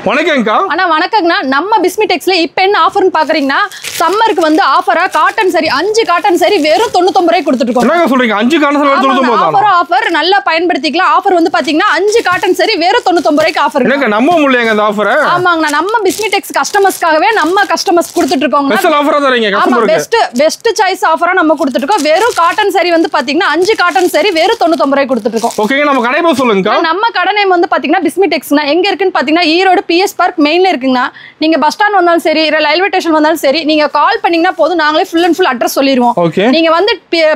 வணக்கம்க்கா. அண்ணா வணக்கங்கண்ணா. நம்ம பிஸ்மிடெக்ஸ்ல இப்போ என்ன ஆஃபர்னு பாக்குறீங்கன்னா சம்மருக்கு வந்து ஆஃபரா காட்டன் சரி 5 காட்டன் சரி வெறும் 99 ரூபாய்க்கு கொடுத்துட்டு இருக்கோம். என்னங்க சொல்றீங்க? 5 காட்டன் சரி 99 ஆஃபர் நல்லா பயன்படுத்திக்கலாம். ஆஃபர் வந்து பாத்தீங்கன்னா 5 காட்டன் சரி வெறும் 99 ரூபாய்க்கு ஆஃபர். என்னங்க நம்ப முடியலங்க அந்த ஆஃபர்? ஆமாங்கண்ணா, நம்ம பிஸ்மிடெக்ஸ் கஸ்டமர்ஸ்க்காகவே நம்ம கஸ்டமர்ஸ் கொடுத்துட்டு இருக்கோங்க. ஸ்பெஷல் ஆஃபரா தரீங்க கஸ்டமருக்கு. பெஸ்ட் சாய்ஸ் ஆஃபரா நம்ம கொடுத்துட்டு இருக்கோம். வெறும் காட்டன் சரி வந்து பாத்தீங்கன்னா 5 காட்டன் சரி வெறும் 99 ரூபாய்க்கு கொடுத்துட்டு இருக்கோம். ஓகேங்க, நம்ம கடை பேர் சொல்லுங்க. நம்ம கடை நேம் வந்து பாத்தீங்கன்னா பிஸ்மிடெக்ஸ்னா எங்க இருக்குன்னு பாத்தீங்கன்னா ஈரோடு PS பார்க் மெயின்ல இருக்குங்கண்ணா. நீங்க பஸ் ஸ்டாண்ட் வந்தாலும் சரி ரயில்வே ஸ்டேஷன் வந்தாலும் சரி நீங்க கால் பண்ணீங்கன்னா போதும், நாங்களே ஃபுல் அண்ட் ஃபுல் அட்ரஸ் சொல்லிடுவோம். நீங்க வந்து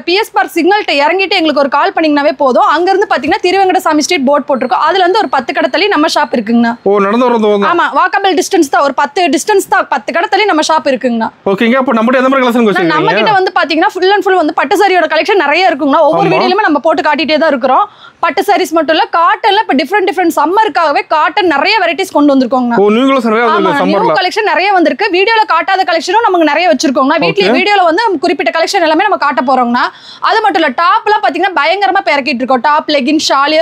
PS பார்க் சிக்னல்ட்ட இறங்கிட்டு எங்களுக்கு ஒரு கால் பண்ணீங்கன்னாவே போதும். அங்க இருந்து பாத்தீங்கன்னா திருவெங்கடசாமி ஸ்ட்ரீட் போர்ட் போட்டிருக்கோம். அதுல இருந்து ஒரு 10 கடை தள்ளி நம்ம ஷாப் இருக்குங்கண்ணா. ஓ, நடந்து வரது. ஆமா, வாக்கபிள் டிஸ்டன்ஸ் தான், ஒரு 10 டிஸ்டன்ஸ் தான், 10 கடை தள்ளி நம்ம ஷாப் இருக்குங்கண்ணா. ஓகேங்க, அப்ப நம்ம எந்த மாதிரி கலெக்ஷன் வச்சிருக்கீங்க? நம்ம கிட்ட வந்து பாத்தீங்கன்னா ஃபுல் அண்ட் ஃபுல் வந்து பட்டு சாரியோட கலெக்ஷன் நிறைய இருக்குங்கண்ணா. ஒவ்வொரு வீடியோலயுமே நம்ம போட்டு காட்டிட்டே தான் இருக்கிறோம். பட்டு சாரீஸ் மட்டும் இல்ல, காட்டன்ல இப்ப டிஃபரெண்ட் சம்மருக்காகவே காட்டன் நிறைய வெரைட்டிஸ் கொண்டு வந்திருக்கோங்க. ஓ, நீங்களும் நிறைய வந்திருக்கு சம்மர்ல. நியூ கலெக்ஷன் நிறைய வந்திருக்கு. வீடியோல காட்டாத கலெக்ஷனும் நமக்கு நிறைய வச்சிருக்கோங்க. வீடியோல வந்து குறிப்பிட்ட கலெக்ஷன் எல்லாமே நம்ம காட்ட போறோம்னா. அது மட்டும் இல்ல, டாப்லாம் பாத்தீங்கன்னா பயங்கரமா இறக்கிட்டு இருக்கோம். Top, legging, shawl.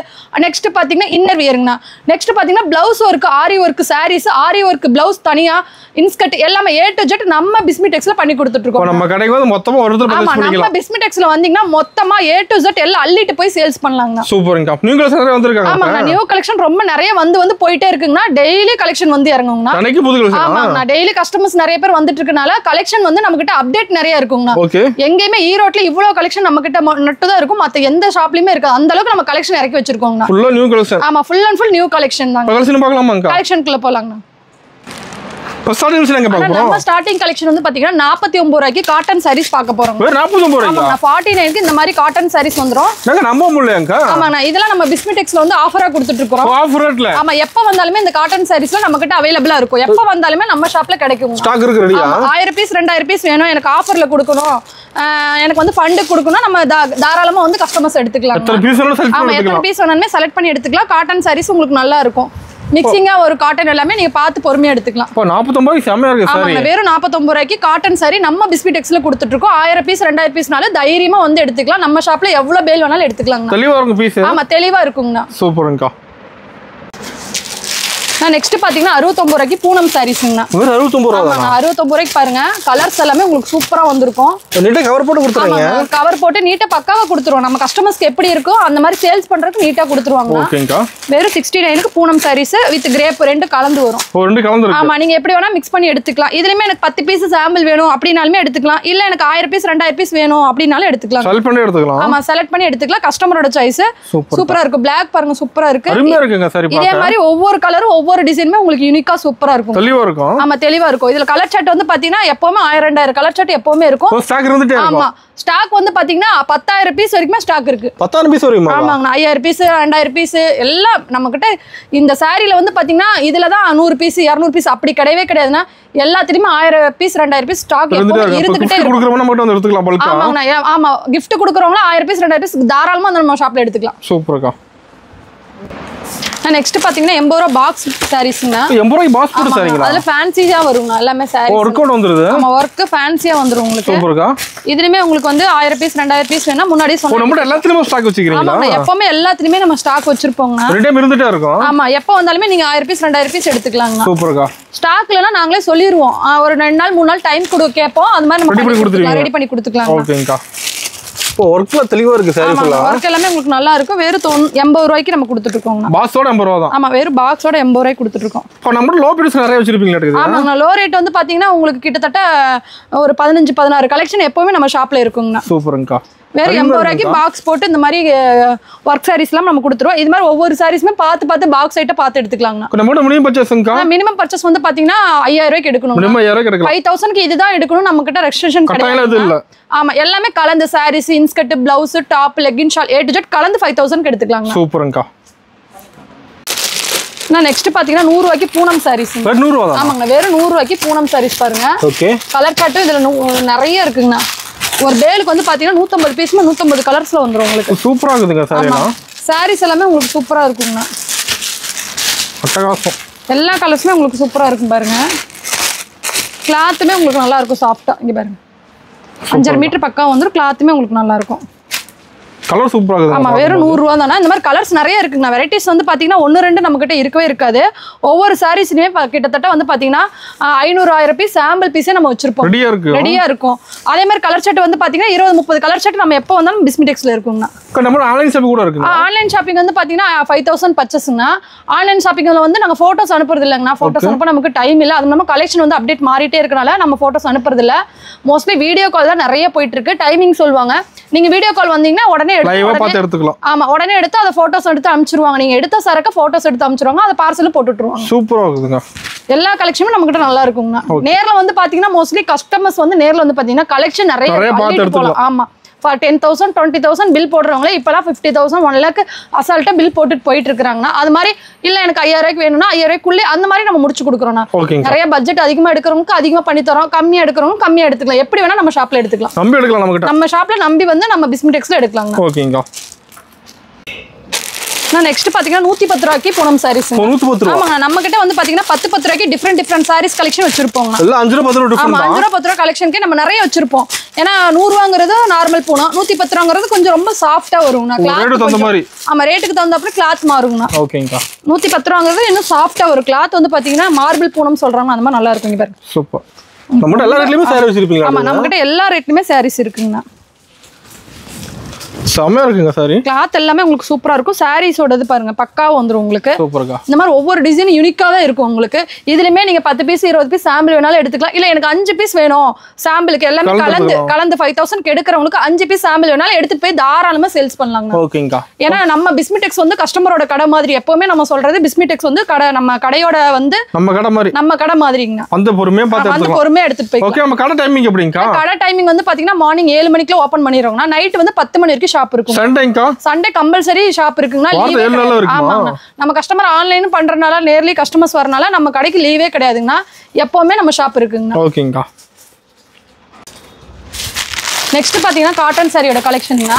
நெக்ஸ்ட் பாத்தீங்கன்னா இன்னர் வியருங்கண்ணா. நெக்ஸ்ட் பாத்தீங்கன்னா blouse work, aari work saris, aari work blouse தனியா, இன்ஸ்கர்ட் எல்லாமே A to Z நம்ம பிஸ்மிடெக்ஸ்ல பண்ணி கொடுத்துட்டு இருக்கோம். நம்ம கடைக்கு வந்து மொத்தமா ஒருத்தர் பர்ச்சேஸ் பண்ணிக்கலாம். நம்ம பிஸ்மிடெக்ஸ்ல வந்தீங்கன்னா மொத்தமா A to Z எல்லாம் அள்ளிட்டு போய் சேல்ஸ் பண்ணலாம்ங்க. சூப்பர்ங்க. நியூ கலெக்ஷன் நிறைய வந்திருக்காங்க. ஆமாங்க, நியூ கலெக்ஷன் ரொம்ப நிறைய வந்து போயிட்டே இருக்குங்கண்ணா. டெய்லி கலெக்ஷன் வந்து இறங்குங்கண்ணா. அன்னைக்கு புது கலெக்ஷன். ஆமாங்கண்ணா, டெய்லி கஸ்டமர்ஸ் நிறைய பேர் வந்துட்டு இருக்கனால கலெக்ஷன் வந்து நம்ம கிட்ட அப்டேட் நிறைய இருக்குங்கண்ணா. ஓகே. எங்கேயுமே ஈரோட்ல இவ்வளவு கலெக்ஷன் நம்ம கிட்ட மட்டும் தான் இருக்கும். மத்த எந்த ஷாப்லயுமே இருக்காது. அந்த அளவுக்கு நம்ம கலெக்ஷன் இறக்கி வச்சிருக்கோங்கண்ணா. ஃபுல்லா நியூ கலெக்ஷன். ஆமா, full and full new collection தான். கலெக்ஷன் பார்க்கலாமாங்க? கலெக்ஷன்க்குள்ள போலாங்கண்ணா. நம்ம ஸ்டார்டிங் கலெக்ஷன் வந்து பாத்தீங்கன்னா 49 ரூபாய்க்கு காட்டன் சாரீஸ் பார்க்க போறோம். 49 ரூபாய்க்கு 49க்கு இந்த மாதிரி காட்டன் சாரீஸ் வந்துரும். நாங்க நம்ப முடியலங்க. ஆமாண்ணா, இதெல்லாம் நம்ம பிஸ்மிடெக்ஸ்ல வந்து ஆஃபரா கொடுத்துட்டு இருக்கோம். ஆஃபர் ரேட்ல. ஆமா, எப்ப வந்தாலுமே இந்த காட்டன் சாரீஸ்ல நம்ம கிட்ட அவைலபிளா இருக்கும். எப்ப வந்தாலுமே நம்ம ஷாப்ல கிடைக்கும். ஸ்டாக் இருக்கு ரெடியா? 1000 பீஸ் 2000 பீஸ் வேணும், எனக்கு ஆஃபர்ல கொடுக்கணும், எனக்கு வந்து ஃபண்ட் கொடுக்கணும், நம்ம தாராளமா வந்து கஸ்டமர்ஸ் எடுத்துக்கலாம். எத்தனை பீஸ் வேணாலும் செலக்ட் பண்ணிக்கலாம். ஆமா, எத்தனை பீஸ் வேணாலுமே செலக்ட் பண்ணி எடுத்துக்கலாம். காட்டன் சாரீஸ் உங்களுக்கு நல்லா இருக்கும். மிக்சிங்கா ஒரு காட்டன் எல்லாமே நீங்க பார்த்து பொறுமையா எடுத்துக்கலாம். இப்போ 49 ரூபாய்க்கு செமையா இருக்கு சாரி. ஆமாங்க, வெறும் 49 ரூபாய்க்கு காட்டன் சாரி நம்ம பிஸ்மிடெக்ஸ்ல கொடுத்துட்டு இருக்கோம். 1000 பீஸ் 2000 பீஸ்னால தைரியமா வந்து எடுத்துக்கலாம். நம்ம ஷாப்ல எவ்வளவு பேல் வேணாலும் எடுத்துக்கலாம். தெளிவா இருக்கும் பீஸ். ஆமா, தெளிவா இருக்குங்கண்ணா. சூப்பர்ங்கா. நெக்ஸ்ட் பாத்தீங்கன்னா 69 ரூபாய்க்கு பூனம் சாரீஸ்ங்கண்ணா. 69 ரூபாய். 69 ரூபாய்க்கு பாருங்க, கலர்ஸ் எல்லாமே உங்களுக்கு சூப்பரா வந்திருக்கும். நீட்டா கவர் போட்டு கொடுத்துறீங்க. கவர் போட்டு நீட்டா பக்காவா கொடுத்துருவோம். நம்ம கஸ்டமர்ஸ்க்கு எப்படி இருக்கோ அந்த மாதிரி சேல்ஸ் பண்றதுக்கு நீட்டா கொடுத்துருவாங்க. ஓகேங்கா. வெறும் 69க்கு பூனம் சாரீஸ் வித் கிரேப் ரெண்டு கலந்து வரும். ரெண்டு கலந்து இருக்கு. ஆமா, நீங்க எப்படி வேணா மிக்ஸ் பண்ணி எடுத்துக்கலாம். இதுலயுமே எனக்கு 10 பீஸ் சாம்பிள் வேணும் அப்படினாலுமே எடுத்துக்கலாம். இல்ல எனக்கு 1000 பீஸ் 2000 பீஸ் வேணும் அப்படினாலும் எடுத்துக்கலாம். செலக்ட் பண்ணி எடுத்துக்கலாம். ஆமா, செலக்ட் பண்ணி எடுத்துக்கலாம். கஸ்டமரோட சாய்ஸ். சூப்பரா இருக்கு. Black பாருங்க, சூப்பரா இருக்கு. அருமையா இருக்குங்க சாரி பாக்க. இதே மாதிரி ஒவ்வொரு கலரும் ஒவ்வொரு டிசைனுமே உங்களுக்கு யூனிக்கா சூப்பரா இருக்கும். தெளிவா இருக்கும். ஆமா, தெளிவா இருக்கும். இதுல கலர் சார்ட் வந்து பாத்தீங்கன்னா எப்பவுமே 1000-2000 கலர் சார்ட் எப்பவுமே இருக்கும். ஸ்டாக் இருந்துட்டே இருக்கும். ஆமா, ஸ்டாக் வந்து பாத்தீங்கன்னா 10000 பீஸ் வரைக்கும் ஸ்டாக் இருக்கு. 10000 பீஸ் வரைக்கும். ஆமாங்க, 5000 பீஸ் 2000 பீஸ் எல்லாம் நம்ம கிட்ட. இந்த சாரில வந்து பாத்தீங்கன்னா இதுல தான் 100 பீஸ் 200 பீஸ் அப்படி கிடையவே கிடையாதுன்னா. எல்லாத்துலயுமே 1000 பீஸ் 2000 பீஸ் ஸ்டாக் இருந்துகிட்டே இருக்கும். குடுக்குறவங்க நம்ம கிட்ட வந்து எடுத்துக்கலாம் பல்கா. ஆமாங்க, ஆமா, gift குடுக்குறவங்க 1000 பீஸ் 2000 பீஸ் தாராளமா நம்ம ஷாப்ல எடுத்துக்கலாம். சூப்பர்க்கா. நெக்ஸ்ட் பாத்தீங்கன்னா 80 ரூபாய் பாக்ஸ் சாரீஸ்ங்க. 80 ரூபாய் பாக்ஸ் போட்டு சாரீங்களா? அதுல ஃபேன்சியா வருங்க எல்லாமே சாரீஸ். வொர்க் அவுட் வந்துருது. ஆமா, வொர்க் ஃபேன்சியா வந்துரும் உங்களுக்கு. சூப்பர்க்கா. இதுலயுமே உங்களுக்கு வந்து 1000 பீஸ் 2000 பீஸ் வேணா முன்னாடியே சொன்னேன். நம்ம எல்லாத்துலயும் ஸ்டாக் வச்சிருக்கீங்களா? ஆமா, எப்பவுமே எல்லாத்துலயுமே நம்ம ஸ்டாக் வச்சிருப்போங்க. ரெண்டு டைம் இருந்துட்டே இருக்கும். ஆமா, எப்ப வந்தாலுமே நீங்க 1000 பீஸ் 2000 பீஸ் எடுத்துக்கலாங்க. சூப்பர்க்கா. ஸ்டாக்லனா நாங்களே சொல்லிருவோம். ஒரு 2 நாள் 3 நாள் டைம் கேட்போம். அது மாதிரி நம்ம ரெடி பண்ணி கொடுத்துக்கலாம். ஓகேங்கா. இப்போ வொர்க்ல தெளிவா இருக்கு சாரி ஃபுல்லா. வொர்க் எல்லாமே உங்களுக்கு நல்லா இருக்கும். வெறும் 80 ரூபாய்க்கு நம்ம கொடுத்துட்டு இருக்கோங்க. பாக்ஸோட 80 ரூபாய் தான். ஆமா, வெறும் பாக்ஸோட 80 ரூபாய்க்கு கொடுத்துட்டு இருக்கோம். இப்போ நம்ம லோ பிரைஸ் நிறைய வச்சிருப்பீங்களா இருக்குது? ஆமாங்க, லோ ரேட் வந்து பாத்தீங்கன்னா உங்களுக்கு கிட்டத்தட்ட ஒரு 15-16 கலெக்ஷன் எப்பவுமே நம்ம ஷாப்ல இருக்குங்க. சூப்பர்ங்கா. வெறும் 80 ரூபாய்க்கு பாக்ஸ் போட்டு இந்த மாதிரி ஒர்க் சாரீஸ்லாம் நம்ம கொடுத்துருவோம். இது மாதிரி ஒவ்வொரு சாரீஸுமே பார்த்து பாக்ஸ் ஐட்ட பார்த்து எடுத்துக்கலாங்க. நம்ம மினிமம் பர்ச்சேஸ்ங்கா? மினிமம் பர்ச்சேஸ் வந்து பாத்தீங்கன்னா 5000 ரூபாய்க்கு எடுக்கணும். மினிமம் 5000 எடுக்கலாம். 5000க்கு இதுதான் எடுக்கணும். நம்ம கிட்ட ரெஸ்ட்ரிக்ஷன் கிடையாது. ஆமா, எல்லாமே கலந்து saris, inskirt, blouse, top, legging, shawl A to Z கலந்து 5000க்கு எடுத்துக்கலாங்க. சூப்பர்ங்கா. நான் நெக்ஸ்ட் பாத்தீங்கன்னா 100 ரூபாய்க்கு பூனம் சாரீஸ். 100 ரூபாய் தான். ஆமாங்க, வெறும் 100 ரூபாய்க்கு பூனம் சாரீஸ் பாருங்க. ஓகே. கலர் சார்ட் இதுல நிறைய இருக்குங்க. ஒரு பேலுக்கு வந்து பாத்தீங்கன்னா 150 பீஸ்ல 150 கலர்ஸ்ல வந்துரும் உங்களுக்கு. சூப்பரா இருக்குங்க சாரிலாம். சாரீஸ் எல்லாமே உங்களுக்கு சூப்பரா இருக்குங்க. அட்டகாசம். எல்லா கலர்ஸுமே உங்களுக்கு சூப்பரா இருக்கும் பாருங்க. கிளாத்துமே உங்களுக்கு நல்லா இருக்கும், சாஃப்ட்டா. இங்க பாருங்க, 5.5 மீட்டர் பக்கம் வந்துரும். கிளாத்துமே உங்களுக்கு நல்லா இருக்கும். கலர் சூப்பரா இருக்குது. ஆமா வெறும் 100 ரூபா தானா. இந்த மாதிரி கலர்ஸ் நிறைய இருக்குங்க. வெரைட்டிஸ் வந்து பாத்தீங்கன்னா 1-2 நம்ம கிட்ட இருக்கவே இருக்காது. ஒவ்வொரு சாரீஸ்லயுமே கிட்டத்தட்ட வந்து பாத்தீங்கன்னா 500-1000 பீஸ் சாம்பிள் பீஸே நம்ம வச்சிருப்போம். ரெடியா இருக்கும். அதே மாதிரி கலர் செட் வந்து பாத்தீங்கன்னா 20-30 கலர் செட் நம்ம எப்போ வந்தாலும் பிஸ்மிடெக்ஸ்ல இருக்குங்க. நம்ம ஆன்லைன் ஷாப்பிங் கூட இருக்கு. ஆன்லைன் ஷாப்பிங் வந்து பாத்தீங்கன்னா 5000 பர்ச்சேஸ்ங்க. ஆன்லைன் ஷாப்பிங்ல வந்து நாங்க போட்டோஸ் அனுப்புறது இல்லைங்கண்ணா. போட்டோஸ் அனுப்ப நமக்கு டைம் இல்ல. அது நம்ம கலெக்ஷன் வந்து அப்டேட் மாறிட்டே இருக்கனால நம்ம போட்டோஸ் அனுப்புறது இல்ல. மோஸ்ட்லி வீடியோ கால் தான் நிறைய போயிட்டு இருக்கு. டைமிங் சொல்லுவாங்க. நீங்க வீடியோ கால் வந்தீங்கன்னா உடனே எடுத்துக்கலாம். ஆமா உடனே எடுத்து அதை போட்டோஸ் எடுத்து அனுப்பிச்சிருவாங்க. நீங்க எடுத்த சரக்கு போட்டோஸ் எடுத்து அனுப்பிச்சிருவாங்க. அதை பார்சல் போட்டுட்டுருவாங்க. சூப்பரா இருக்குதுங்க. எல்லா கலெக்ஷனும் நம்ம கிட்ட நல்லா இருக்குங்க. நேர்ல வந்து பாத்தீங்கன்னா மோஸ்ட்லி கஸ்டமர்ஸ் வந்து நேர்ல வந்து பாத்தீங்கன்னா கலெக்ஷன் நிறைய போலாம். ஆமா 10,000 20,000 பில் போடுறவங்களே இப்பெல்லாம் 50,000 1 lakh அசால்ட்டா பில் போட்டுட்டு போயிட்டு இருக்காங்கன்னா அது மாதிரி இல்ல எனக்கு 5,000 வேணும்னா 5,000 அந்த மாதிரி நம்ம முடிச்சு கொடுக்குறோம்னா. நிறைய பட்ஜெட் அதிகமா எடுக்கிறவங்களுக்கு அதிகமா பண்ணி தரோம். கம்மியா எடுக்கிறவங்க கம்மியா எடுத்துக்கலாம். எப்படி வேணா நம்ம ஷாப்ல எடுத்துக்கலாம். நம்ம ஷாப்ல நம்பி வந்து நம்ம பிஸ்மிடெக்ஸ்ல எடுக்கலாங்க. ஓகேங்க. நான் நெக்ஸ்ட் பாத்தீங்கன்னா 110 ரூபாய்க்கு பூனம் சாரீஸ். 110 ரூபாய். ஆமாங்க நம்ம கிட்ட வந்து பாத்தீங்கன்னா 10 ரூபாய்க்கு டிஃபரெண்ட் சாரீஸ் கலெக்ஷன் வச்சிருப்போம். எல்லாம் 5 ரூபாய் 10 ரூபாய் டிஃபரெண்ட். ஆமா 5 ரூபாய் 10 ரூபாய் கலெக்ஷன்க்கே நம்ம நிறைய வச்சிருப்போம். ஏன்னா 100 ரூபாங்கிறது நார்மல் பூனம், 110 ரூபாங்கிறது கொஞ்சம் ரொம்ப சாஃப்ட்டா வரும்னா. ரேட்டுக்கு தகுந்த மாதிரி. ஆமா ரேட்டுக்கு தகுந்தாப்புல கிளாத் மாறும்னா. ஓகேங்கா. 110 ரூபாங்கிறது இன்னும் சாஃப்ட்டா வரும். கிளாத் வந்து பாத்தீங்கன்னா மார்பிள் பூனம் சொல்றாங்க. அந்த மாதிரி நல்லா இருக்கும் பாருங்க. சூப்பர். நம்ம எல்லா ரேட்லயுமே சாரி வச்சிருப்பீங்க. ஆமா நம்ம கிட்ட எல்லா ரேட்லயுமே சாரீஸ் இருக்குங்க. செமையா இருக்குங்க சாரி. கிளாத் எல்லாமே உங்களுக்கு சூப்பரா இருக்கும். சாரீஸோடது பாருங்க பக்காவா வந்துரும் உங்களுக்கு. சூப்பர்க்கா. இந்த மாதிரி ஒவ்வொரு டிசைன் யூனிக்கா தான் இருக்கும் உங்களுக்கு. இதுலயுமே நீங்க 10 பீஸ் 20 பீஸ் சாம்பிள் வேணாலும் எடுத்துக்கலாம். இல்ல எனக்கு 5 பீஸ் வேணும் சாம்பிளுக்கு எல்லாமே கலந்து 5,000 எடுக்கிறவங்களுக்கு 5 பீஸ் சாம்பிள் வேணாலும் எடுத்துட்டு போய் தாராளமா சேல்ஸ் பண்ணலாங்க. ஓகேங்கா. ஏன்னா நம்ம பிஸ்மிடெக்ஸ் வந்து கஸ்டமரோட கடை மாதிரி. எப்பவுமே நம்ம சொல்றது பிஸ்மிடெக்ஸ் வந்து கடை நம்ம கடையோட வந்து நம்ம கடை மாதிரிங்க. அந்த பொறுமையா எடுத்துட்டு போய். ஓகே நம்ம கடை டைமிங் எப்படிங்கா? கடை டைமிங் வந்து பாத்தீங்கன்னா மார்னிங் 7 மணிக்கு ஓபன் பண்ணிடுவாங்க. நைட் வந்து 10 மணி வரைக்கும் ஷாப் இருக்கும். சண்டே கம்பல்சரி ஷாப் இருக்குங்க. நம்ம கஸ்டமர் ஆன்லைன் பண்றனால நேர்லி கஸ்டமர்ஸ் வரனால நம்ம கடைக்கு லீவே கிடையாதுங்க. எப்பவுமே நம்ம ஷாப் இருக்குங்க. ஓகேங்கா. நெக்ஸ்ட் பாத்தீங்கன்னா காட்டன் சாரியோட கலெக்ஷன்ங்க.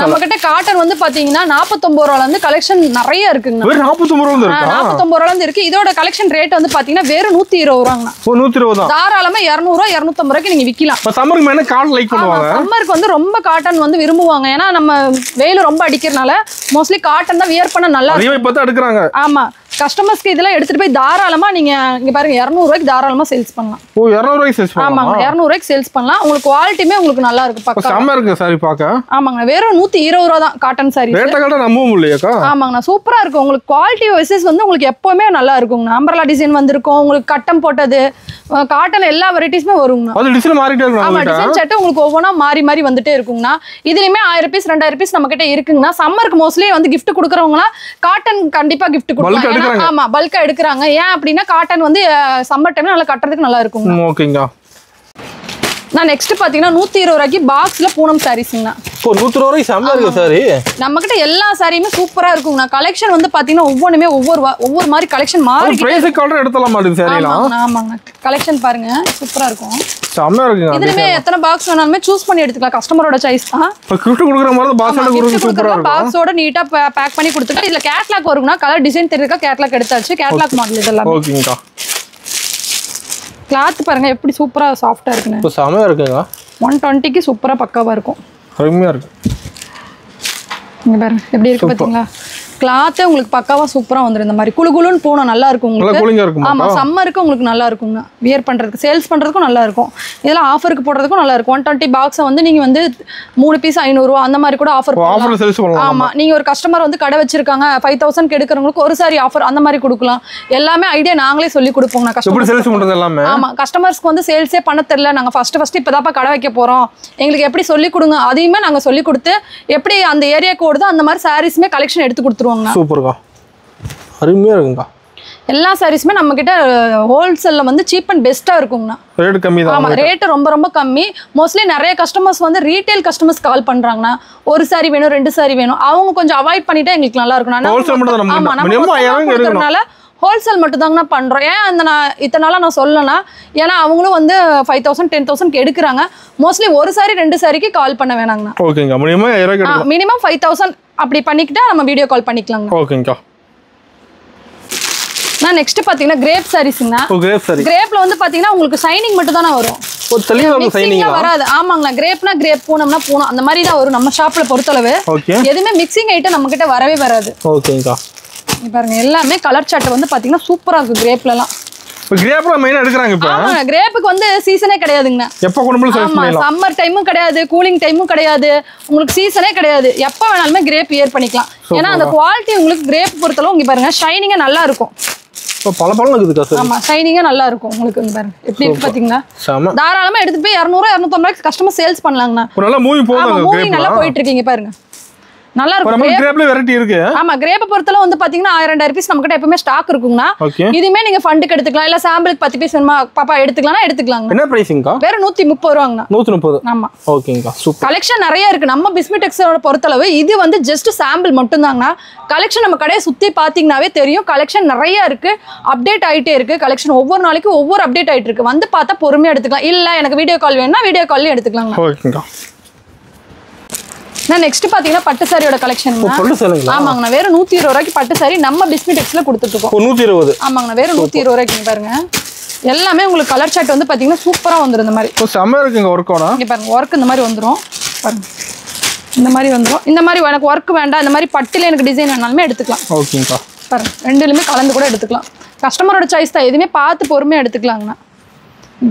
நம்ம கிட்ட காட்டன் வந்து பாத்தீங்கன்னா 49 ரூபாயில இருந்து கலெக்ஷன் நிறைய இருக்குங்க. வெறும் 49 ரூபாயில இருந்து இருக்கா? 49 ரூபாயில இருந்து இருக்கு. இதோட கலெக்ஷன் ரேட் வந்து பாத்தீங்கன்னா வெறும் 120 ரூபாங்க. 120 தான். தாராளமா 200 ரூபாய் 250 ரூபாய்க்கு நீங்க விக்கலாம். இப்ப சம்மருக்கு மேல காட்டன் லைக் பண்ணுவாங்க. சம்மருக்கு வந்து ரொம்ப காட்டன் வந்து விரும்புவாங்க. ஏன்னா நம்ம வெயில் ரொம்ப அடிக்கிறனால மோஸ்ட்லி காட்டன் தான் வியர் பண்ண நல்லா இருக்கும். இப்ப தான் எடுக்கறாங்க. ஆமா கஸ்டமர்ஸ்க்கு இதெல்லாம் எடுத்துட்டு போய் தாராளமா நீங்க இங்க பாருங்க 200 ரூபாய்க்கு தாராளமா சேல்ஸ் பண்ணலாம். ஓ 200 ரூபாய்க்கு சேல்ஸ் பண்ணலாம். ஆமாங்க 200 ரூபாய்க்கு சேல்ஸ் பண்ணலாம். உங்களுக்கு குவாலிட்டியுமே உங்களுக்கு நல்லா இருக்கு. பக்கா செம்ம இருக்கு சாரி பாக்க. ஆமாங்க வெறும் 120 ரூபாய் தான் காட்டன் சாரி. ரேட்ட கட்ட நம்ப முடியலக்கா. ஆமாங்க சூப்பரா இருக்கு. உங்களுக்கு குவாலிட்டி வைஸ் வந்து உங்களுக்கு எப்பவுமே நல்லா இருக்குங்க. அம்பர்லா டிசைன் வந்திருக்கும். உங்களுக்கு கட்டம் போட்டது காட்டன் எல்லா வெரைட்டிஸ்மே வருங்க. அது டிசைன் மாறிட்டே இருக்கும். ஆமா டிசைன் செட் உங்களுக்கு ஒவ்வொண்ணா மாறி வந்துட்டே இருக்குங்கண்ணா. இதுலயுமே 1000 பீஸ் 2000 பீஸ் நம்ம கிட்ட இருக்குங்கண்ணா. சம்மருக்கு மோஸ்ட்லி வந்து gift கொடுக்கறவங்களா காட்டன் கண்டிப்பா gift கொடுப்பாங்க. ஆமா பல்கா எடுக்கறாங்க. ஏன் அப்படின்னா காட்டன் வந்து சம்மர் டைம்ல நல்லா கட்டறதுக்கு நல்லா இருக்குங்க. ஓகேங்க. நான் நெக்ஸ்ட் பாத்தீங்கன்னா 120 ரூபாய்க்கு பாக்ஸ்ல பூனம் சாரீஸ்ங்கண்ணா. ஓ 120 ரூபாய்க்கு செம்ம இருக்கு சாரி. நம்ம கிட்ட எல்லா சாரியுமே சூப்பரா இருக்குங்கண்ணா. கலெக்ஷன் வந்து பாத்தீங்கன்னா ஒவ்வொண்ணுமே ஒவ்வொரு மாதிரி கலெக்ஷன் மாறி பிரைஸ் கவுண்டர் எடுத்தலாம் மாதிரி சாரிலாம். ஆமாங்க கலெக்ஷன் பாருங்க சூப்பரா இருக்கும். செம்ம இருக்குங்க. இதுலயே எத்தனை பாக்ஸ் வேணாலுமே சூஸ் பண்ணி எடுத்துக்கலாம். கஸ்டமரோட சாய்ஸ் தான். இப்ப gift கொடுக்குற மாதிரி பாக்ஸோட கொடுக்குறது சூப்பரா இருக்கும். பாக்ஸோட நீட்டா பேக் பண்ணி கொடுத்துட்டு இதுல கேட்டலாக் வரும்னா கலர் டிசைன் தெரியுதுக்கா கேட்டலாக் எடுத்தாச்சு. கேட்டலாக் மாடல் இதெல்லாம். ஓகேங்கா. கிளாத் பாருங்க எப்படி சூப்பரா சாஃப்ட்டா இருக்குங்க. இப்போ செமையா இருக்குங்க. 120க்கு சூப்பரா பக்காவா இருக்கும். அருமையா இருக்கு. இங்க பாருங்க எப்படி இருக்கு பாத்தீங்களா? கிளாத்தே உங்களுக்கு பக்காவா சூப்பரா வந்துரும். இந்த மாதிரி குளுகுளுன்னு போனா நல்லா இருக்கும் உங்களுக்கு. நல்லா கூலிங்கா இருக்கும். ஆமா சம்மருக்கு உங்களுக்கு நல்லா இருக்குங்க. வியர் பண்றதுக்கு சேல்ஸ் பண்றதுக்கும் நல்லா இருக்கும். இதெல்லாம் ஆஃபருக்கு போடுறதுக்கும் நல்லா இருக்கும். 120 பாக்ஸ் வந்து நீங்க வந்து 3 பீஸ் 500 ரூபாய் அந்த மாதிரி கூட ஆஃபர் பண்ணலாம். ஆமா நீங்க ஒரு கஸ்டமர் வந்து கடை வச்சிருக்காங்க 5000 எடுக்கிறவங்களுக்கு ஒரு சாரி ஆஃபர் அந்த மாதிரி கொடுக்கலாம். எல்லாமே ஐடியா நாங்களே சொல்லி கொடுப்போம். எப்படி சேல்ஸ் பண்றது எல்லாமே. ஆமா கஸ்டமர்ஸ்க்கு வந்து சேல்ஸே பண்ண தெரியல. நாங்க ஃபர்ஸ்ட் இப்பதாப்பா கடை வைக்க போறோம். எங்களுக்கு எப்படி சொல்லி கொடுங்க. அதையுமே நாங்க சொல்லி கொடுத்து எப்படி அந்த ஏரியாக்கு ஓடுதோ அந்த மாதிரி சாரீஸ்மே கலெக்ஷன் எடுத்து கொடுத்துருவோம். சூப்பர்க்கா. அருமையா இருக்குங்க. எல்லா சாரீஸ்மே நம்ம கிட்ட ஹோல்சேல்ல வந்து சீப் அண்ட் பெஸ்டா இருக்குங்கண்ணா. ரேட் கம்மி தான். ஆமா ரேட் ரொம்ப கம்மி. மோஸ்ட்லி நிறைய கஸ்டமர்ஸ் வந்து ரீட்டைல் கஸ்டமர்ஸ் கால் பண்றாங்கண்ணா. ஒரு சாரி வேணும் 2 சாரி வேணும். அவங்க கொஞ்சம் அவாய்ட் பண்ணிட்டா எங்களுக்கு நல்லா இருக்கும். ஹோல்சேல் மட்டும் தாங்கண்ணா பண்றோம். ஏன் அந்த நான் இத்தனை நாளா நான் சொல்லனா ஏன்னா அவங்களும் வந்து 5000 10,000 எடுக்கிறாங்க. மோஸ்ட்லி ஒரு சாரி 2 சாரிக்கு கால் பண்ண வேணாங்கண்ணா. ஓகேங்க. மினிமம் 5000 அப்படி பண்ணிக்கிட்டா நம்ம வீடியோ கால் பண்ணிக்கலாங்க. ஓகேங்கா. நான் நெக்ஸ்ட் பாத்தீங்கன்னா கிரேப் சாரீஸ்ங்க. கிரேப் சாரி. கிரேப்ல வந்து பாத்தீங்கன்னா உங்களுக்கு ஷைனிங் மட்டும் தான வரும். ஒரு தெளிவா வந்து சைனிங்கா வராது. ஆமாங்களா, கிரேப்னா கிரேப், பூனம்னா பூனம், அந்த மாதிரி தான் வரும் நம்ம ஷாப்ல பொறுத்தளவு. ஓகே. எதுவுமே மிக்சிங் ஐட்டம் நம்ம கிட்ட வரவே வராது. ஓகேங்கா. இங்க பாருங்க எல்லாமே கலர் சாட் வந்து பாத்தீங்கன்னா சூப்பரா இருக்கு கிரேப்லலாம். இப்போ கிரேப்ல மெயினா எடுக்கறாங்க இப்போ. ஆமா, கிரேப்புக்கு வந்து சீசனே கிடையாதுங்க. எப்ப கொண்டு சேல்ஸ் பண்ணலாம். சம்மர் டைமும் கிடையாது, கூலிங் டைமும் கிடையாது, உங்களுக்கு சீசனே கிடையாது. எப்ப வேணாலுமே கிரேப் இயர் பண்ணிக்கலாம். ஏன்னா அந்த குவாலிட்டி உங்களுக்கு கிரேப் பொறுத்தளவு இங்க பாருங்க ஷைனிங்கா நல்லா இருக்கும். இப்போ பளபளன்னு இருக்குதுக்கா சார். ஆமா, ஷைனிங்கா நல்லா இருக்கும் உங்களுக்கு. இங்க பாருங்க எப்படி இருக்கு பாத்தீங்களா. செம. தாராளமா எடுத்து போய் 200 250 கஸ்டமர் சேல்ஸ் பண்ணலாங்கண்ணா. ஒரு நல்ல மூவி போகுது. மூவி நல்லா போயிட்டு இருக்கீங்க பாருங்க. நல்லா இருக்கும். நம்ம கிரேப்ல வெரைட்டி இருக்கு. ஆமா, கிரேப் பொறுத்தல வந்து பாத்தீங்கன்னா 1000 பீஸ் நம்ம கிட்ட எப்பவுமே ஸ்டாக் இருக்குங்கனா. இதுமே நீங்க ஃபண்டுக்கு எடுத்துக்கலாம், இல்ல சாம்பிளுக்கு 10 பீஸ் வேணுமா பாப்பா எடுத்துக்கலாம்னா எடுத்துக்கலாங்க. என்ன பிரைசிங்கா? வேற 130 ரூபாங்கனா. 130. ஆமா. ஓகேங்கா, சூப்பர். கலெக்ஷன் நிறைய இருக்கு நம்ம பிஸ்மிடெக்ஸோட பொறுத்தளவு. இது வந்து ஜஸ்ட் சாம்பிள் மட்டும் தாங்கனா. கலெக்ஷன் நம்ம கடையை சுத்தி பாத்தீங்கனாவே தெரியும். கலெக்ஷன் நிறைய இருக்கு, அப்டேட் ஆயிட்டே இருக்கு. கலெக்ஷன் ஒவ்வொரு நாளைக்கு ஒவ்வொரு அப்டேட் ஆயிட்டு இருக்கு. வந்து பார்த்தா பொறுமையா எடுத்துக்கலாம். இல்ல எனக்கு வீடியோ கால் வேணும்னா வீடியோ கால்ல எடுத்துக்கலாங்க. ஓகேங்கா. நெக்ஸ்ட் பாத்தீங்கன்னா பட்டு சாரியோட கலெக்ஷன். ஆமாங்கண்ணா, வெறும் 120 ரூபாய்க்கு பட்டு சாரி நம்ம பிஸ்மிடெக்ஸ்ல கொடுத்துட்டு இருக்கோம். 120. ஆமாங்கண்ணா, வெறும் 120 ரூபாய்க்கு பாருங்க. எல்லாமே உங்களுக்கு கலர் சார்ட் வந்து பாத்தீங்கன்னா சூப்பரா வந்துரும். இந்த மாதிரி செம்ம இருக்குங்க வர்க்கோட. இங்க பாருங்க வர்க் இந்த மாதிரி வந்துரும் பாருங்க. இந்த மாதிரி வந்துரும். இந்த மாதிரி எனக்கு வர்க் வேண்டாம், இந்த மாதிரி பட்டுல எனக்கு டிசைன் வேணாலுமே எடுத்துக்கலாம். ஓகேங்கா. பாருங்க ரெண்டுலயுமே கலந்து கூட எடுத்துக்கலாம். கஸ்டமரோட சாய்ஸ் தான். எதுவுமே பார்த்து பொறுமையா எடுத்துக்கலாங்கண்ணா.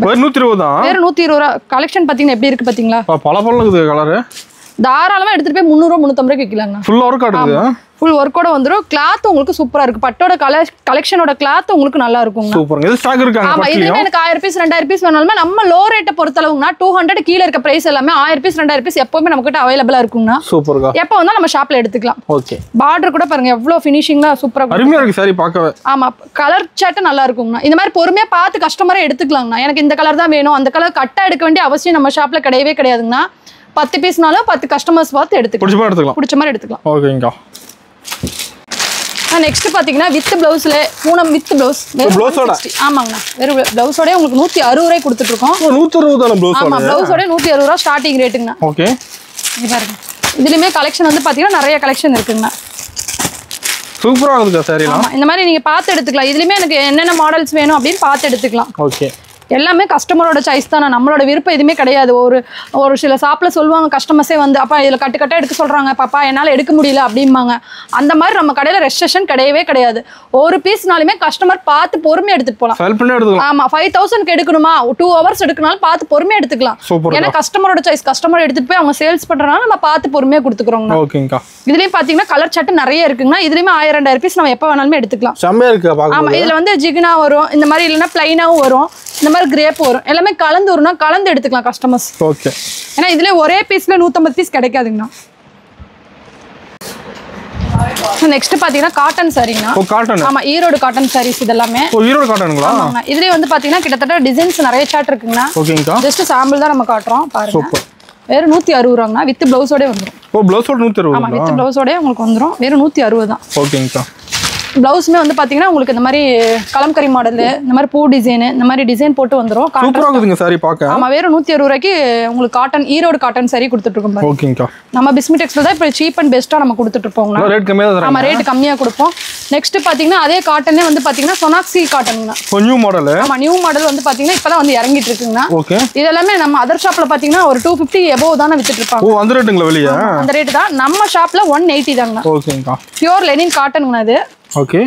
வெறும் 120 தான். வெறும் 120 ரூபா. கலெக்ஷன் பாத்தீங்கன்னா எப்படி இருக்கு பாத்தீங்களா. பளபளன்னு இருக்குது கலர். தாராளமா எடுத்துட்டு போய் 300 350 விக்கலாங்க. ஃபுல் வர்க் ஆடுது. ஃபுல் வர்க்கோட வந்துரும். கிளாத் உங்களுக்கு சூப்பரா இருக்கு. பட்டோட கலெக்ஷனோட கிளாத் உங்களுக்கு நல்லா இருக்குங்க. சூப்பர்ங்க. இது ஸ்டாக் இருக்காங்க. ஆமா, இதுவே எனக்கு 1000 பீஸ் 2000 பீஸ் வேணாலுமே நம்ம லோ ரேட்ட பொறுத்தளவுனா 200 கீழ இருக்க பிரைஸ் எல்லாமே 1000 பீஸ் 2000 பீஸ் எப்பவுமே நம்ம கிட்ட அவேலபிளா இருக்குங்க. சூப்பர்ங்க. எப்ப வந்தா நம்ம ஷாப்ல எடுத்துக்கலாம். ஓகே. பார்டர் கூட பாருங்க எவ்வளவு ஃபினிஷிங்கா சூப்பரா இருக்கு. அருமையா இருக்கு சாரி பார்க்கவே. ஆமா, கலர் சாட் நல்லா இருக்குங்க. இந்த மாதிரி பொறுமையா பார்த்து கஸ்டமரே எடுத்துக்கலாங்க. எனக்கு இந்த கலர் தான் வேணும், அந்த கலர் கட்டா எடுக்க வேண்டிய அவசியம் நம்ம ஷாப்ல கிடையவே கிடையாதுங்க. 10 பீஸ்னாலும் 10 கஸ்டமர்ஸ் பார்த்து எடுத்துக்கலாம். பிடிச்ச மாதிரி எடுத்துக்கலாம். ஓகேங்கா. நெக்ஸ்ட் பாத்தீங்கன்னா வித் பிளவுஸ்ல பூனம் வித் பிளவுஸ். பிளவுஸோட. ஆமாங்கண்ணா, வெறும் பிளவுஸோட உங்களுக்கு 160 ரூபாய் கொடுத்துட்டு இருக்கோம். 160 தான பிளவுஸோட. ஆமா, பிளவுஸோட 160 ரூபாய் ஸ்டார்டிங் ரேட்டுங்கண்ணா. ஓகே. இங்க பாருங்க. இதுலயுமே கலெக்ஷன் வந்து பாத்தீங்கன்னா நிறைய கலெக்ஷன் இருக்குங்கண்ணா. சூப்பரா இருக்குங்க சாரிலாம். ஆமா, இந்த மாதிரி நீங்க பார்த்து எடுத்துக்கலாம். இதுலயுமே எனக்கு என்னென்ன மாடல்ஸ் வேணும் அப்படின்னு பார்த்து எடுத்துக்கலாம். ஓகே. எல்லாமே கஸ்டமரோட சாய்ஸ் தானே, நம்மளோட விருப்பம் எதுவுமே கிடையாது. ஒரு சில ஷாப்ல சொல்லுவாங்க கஸ்டமர்ஸே வந்து அப்பா இதில் கட்டு எடுக்க சொல்றாங்க, பாப்பா என்னால் எடுக்க முடியல அப்படிம்பாங்க. அந்த மாதிரி நம்ம கடையில் ரெஸ்ட்ரிக்ஷன் கிடையவே கிடையாது. ஒரு பீஸ்னாலுமே கஸ்டமர் பார்த்து பொறுமையாக எடுத்துட்டு போகலாம். ஆமா, 5000க்கு எடுக்கணுமா 2 hours எடுக்கனாலும் பார்த்து பொறுமையாக எடுத்துக்கலாம். ஏன்னா கஸ்டமரோட சாய்ஸ். கஸ்டமர் எடுத்துட்டு போய் அவங்க சேல்ஸ் பண்றதுனால நம்ம பார்த்து பொறுமையாக கொடுத்துக்கிறோம். இதுலயும் பாத்தீங்கன்னா கலர் சாட் நிறைய இருக்குங்கன்னா இதுலயுமே 1000 2000 பீஸ் நம்ம எப்ப வேணாலுமே எடுத்துக்கலாம். ஆமா, இதுல வந்து ஜிகினா வரும், இந்த மாதிரி இல்லைன்னா பிளைனாவும் வரும், இந்த மாதிரி கிரேப் வரும். எல்லாமே கலந்து வரும்னா கலந்து எடுத்துக்கலாம் கஸ்டமர்ஸ். ஓகே. ஏன்னா இதுல ஒரே பீஸ்ல 150 பீஸ் கிடைக்காதுங்கண்ணா. நெக்ஸ்ட் பாத்தீங்கன்னா காட்டன் சாரிங்கண்ணா. காட்டன். ஆமா, ஈரோடு காட்டன் சாரீஸ் இதெல்லாமே. ஈரோடு காட்டனுங்களா? ஆமாங்க. இதுலயே வந்து பாத்தீங்கன்னா கிட்டத்தட்ட டிசைன்ஸ் நிறைய சார்ட் இருக்குங்கண்ணா. ஓகேங்கா. ஜஸ்ட் சாம்பிள் தான் நம்ம காட்டுறோம் பாருங்க. சூப்பர். வெறும் 160 ரூபாங்கண்ணா. வித் பிளவுஸோட வந்துரும். ஓ, பிளவுஸோட 160. ஆமா, வித் பிளவுஸோட உங்களுக்கு வந்துரும். வெறும் 160 தான். ஓகேங்கா. பிளவுஸ்மே வந்து பாத்தீங்கன்னா உங்களுக்கு இந்த மாதிரி கலம்கரி மாடல், இந்த மாதிரி பூ டிசைன், இந்த மாதிரி டிசைன் போட்டு வந்துரும். சூப்பரா இருக்குங்க சாரி பார்க்க. ஆமா, வெறும் 160 ரூபாய்க்கு உங்களுக்கு காட்டன் ஈரோடு காட்டன் சாரி கொடுத்துட்டு இருக்கோம் பாருங்க. ஓகேங்கா. நம்ம பிஸ்மிடெக்ஸ்ல தான் இப்போ சீப் அண்ட் பெஸ்ட்டா நம்ம கொடுத்துட்டு இருப்போம். ரேட் கம்மியா தரேன். ஆமா, ரேட் கம்மியா கொடுப்போம். நெக்ஸ்ட் பாத்தீங்கன்னா அதே காட்டனே வந்து பாத்தீங்கன்னா சொனாக்ஸி காட்டன்ங்க. New model. ஆமா, நியூ மாடல் வந்து பாத்தீங்கன்னா இப்பதான் வந்து இறங்கிட்டு இருக்குங்க. ஓகே. இதெல்லாமே நம்ம அதர் ஷாப்ல பாத்தீங்கன்னா ஒரு 250 எபோவ் தான வித்துட்டு இருப்பாங்க. ஓ, அந்த ரேட்டுங்களா வெளிய? அந்த ரேட் தான். நம்ம ஷாப்ல 180 தாங்க. ஓகேங்கா. பியூர் லெனின் காட்டன்ங்க அது. ஓகே.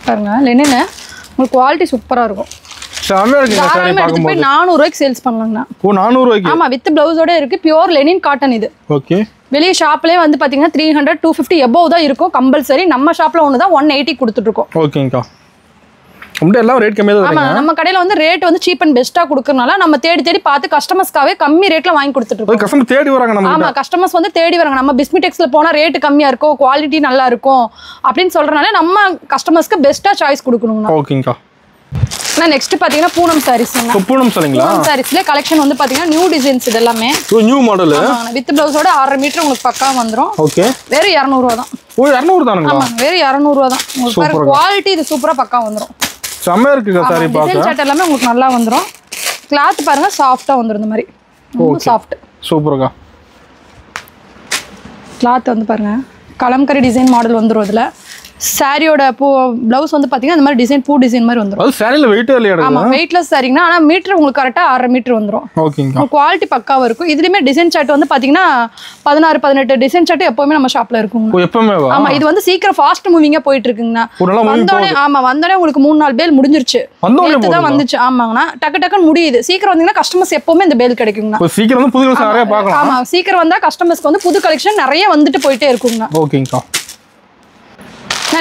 பாருங்க லெனின் உங்களுக்கு குவாலிட்டி சூப்பரா இருக்கும். செமையா இருக்குங்க சாரி பாக்கும்போது. 400 ரூபாய்க்கு சேல்ஸ் பண்ணலாம்னா. ஓ, 400 ரூபாய்க்கு. ஆமா, வித் பிளவுஸோட இருக்கு. பியூர் லெனின் காட்டன் இது. ஓகே. வெளிய ஷாப்லயே வந்து பாத்தீங்கன்னா 300 250 எபோவ் தான் இருக்கும் கம்பல்சரி. நம்ம ஷாப்ல ஒன்னு தான் 180 கொடுத்துட்டு இருக்கோம். ஓகேங்கா. நம்மட்ட எல்லாம் ரேட் கம்மியா தான் இருக்கு. ஆமா, நம்ம கடையில வந்து ரேட் வந்து சீப் அண்ட் பெஸ்ட்டா கொடுக்கறனால நம்ம தேடி பார்த்து கஸ்டமர்ஸ்க்காவே கம்மி ரேட்ல வாங்கி கொடுத்துட்டு இருக்கோம். கஸ்டமர் தேடி வராங்க நம்ம. ஆமா, கஸ்டமர்ஸ் வந்து தேடி வராங்க. நம்ம பிஸ்மிடெக்ஸ்ல போனா ரேட் கம்மியா இருக்கும், குவாலிட்டி நல்லா இருக்கும் அப்படினு சொல்றனால நம்ம கஸ்டமர்ஸ்க்கு பெஸ்ட்டா சாய்ஸ் கொடுக்கணும்னா. ஓகேங்கா. நெக்ஸ்ட் பாத்தீங்கன்னா பூனம் சாரீஸ்ங்க. பூனம் சொல்லுங்களா? பூனம் சாரீஸ்ல கலெக்ஷன் வந்து பாத்தீங்கன்னா நியூ டிசைன்ஸ் இதெல்லாமே. New model. வித் பிளவுஸோட 1/2 மீட்டர் உங்களுக்கு பக்கா வந்துரும். ஓகே. வெறும் 200 ரூபாய் தான். ஓ, 200 தானங்களா? ஆமா, வெறும் 200 ரூபாய் தான். உங்களுக்கு குவாலிட்டி இது சூப்பரா பக்கா வந்துரும். செமையா இருக்குங்க சாரி பாக்க. டிசைன் சார்ட் எல்லாமே உங்களுக்கு நல்லா வந்துரும். கிளாத் பாருங்க சாஃப்ட்டா வந்துரும் இந்த மாதிரி. ரொம்ப சாஃப்ட். சூப்பர்ங்க. கிளாத் வந்து பாருங்க கலம்கரி டிசைன் மாடல் வந்துரும் இதுல. சாரியோட பிளவுஸ் வந்து பாத்தீங்கன்னா இந்த மாதிரி டிசைன் பூ டிசைன் மாதிரி வந்துரும். அது சாரில வெயிட் இல்லையா? ஆமா வெயிட்லெஸ் சாரிங்கனா ஆனா மீட்டர் உங்களுக்கு கரெக்ட்டா 1/2 மீட்டர் வந்துரும். ஓகேங்க. குவாலிட்டி பக்காவா இருக்கும். இதுலயுமே டிசைன் சார்ட் வந்து பாத்தீங்கன்னா 16 18 டிசைன் சார்ட் எப்பவுமே நம்ம ஷாப்ல இருக்குங்க. ஓ எப்பவுமே வா? ஆமா இது வந்து சீக்கிரம் ஃபாஸ்ட் மூவிங்கா போயிட்டு இருக்குங்கண்ணா. வந்தோனே வந்தோனே உங்களுக்கு 3-4 பேல் முடிஞ்சிருச்சு. நேத்து தான் வந்துச்சு. ஆமாங்கண்ணா டக்கு டக்குன்னு முடியுது. சீக்கிரம் வந்தீங்கன்னா கஸ்டமர்ஸ் எப்பவுமே இந்த பேல் கிடைக்குங்கண்ணா. சீக்கிரம் வந்து புது கலெக்ஷன் நிறைய பார்க்கலாம். ஆமா சீக்கிரம் வந்தா கஸ்டமர்ஸ்க்கு வந்து புது கலெக்ஷன் நிறைய வந்துட்டு போயிட்டே இருக்குங்கண்ணா. ஓகேங்கா.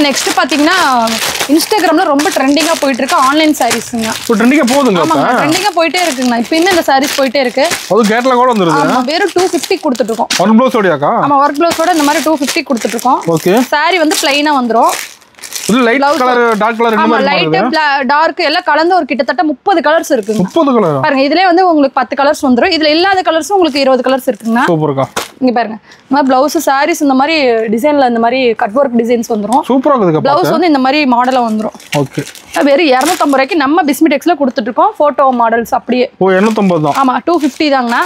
நெக்ஸ்ட் பாத்தீங்கன்னா இன்ஸ்டாகிராம்ல ரொம்ப ட்ரெண்டிங்கா போயிட்டு இருக்கு ஆன்லைன் சாரீஸ்ங்க. இப்போ ட்ரெண்டிங்கா போகுதுங்க. ஆமா ட்ரெண்டிங்கா போயிட்டே இருக்குங்க. இப்போமே இந்த சாரீஸ் போயிட்டே இருக்கு. அது கேட்லாக் கூட வந்துருது. ஆமா வெறும் 250 கொடுத்துட்டு இருக்கோம். ஒர்க் ப்ளவுஸ் ஓடியாக்கா? ஆமா ஒர்க் ப்ளவுஸோட இந்த மாதிரி 250 கொடுத்துட்டு இருக்கோம். ஓகே. சாரி வந்து ப்ளைனா வந்துரும். இது லைட் கலர் டார்க் கலர் என்ன மாதிரி வருது? லைட் டார்க் எல்லாம் கலந்து ஒரு கிட்டத்தட்ட 30 கலர்ஸ் இருக்குங்க. 30 கலர். பாருங்க இதுலயே வந்து உங்களுக்கு 10 கலர்ஸ் வந்துரும். இதுல இல்லாத கலர்ஸ் உங்களுக்கு 20 கலர்ஸ் இருக்குங்க. சூப்பர்க்கா. இங்க பாருங்க. இந்த மாதிரி ப்ளவுஸ் சாரீஸ் இந்த மாதிரி டிசைன்ல இந்த மாதிரி கட் வொர்க் டிசைன்ஸ் வந்துரும். சூப்பரா இருக்குதுங்க. ப்ளவுஸ் வந்து இந்த மாதிரி மாடலா வந்துரும். ஓகே. வெறும் 250 ரூபாய்க்கு நம்ம பிஸ்மிடெக்ஸ்ல கொடுத்துட்டு இருக்கோம். போட்டோ மாடல்ஸ் அப்படியே. ஓ 250 தான். ஆமா 250 தாங்கண்ணா.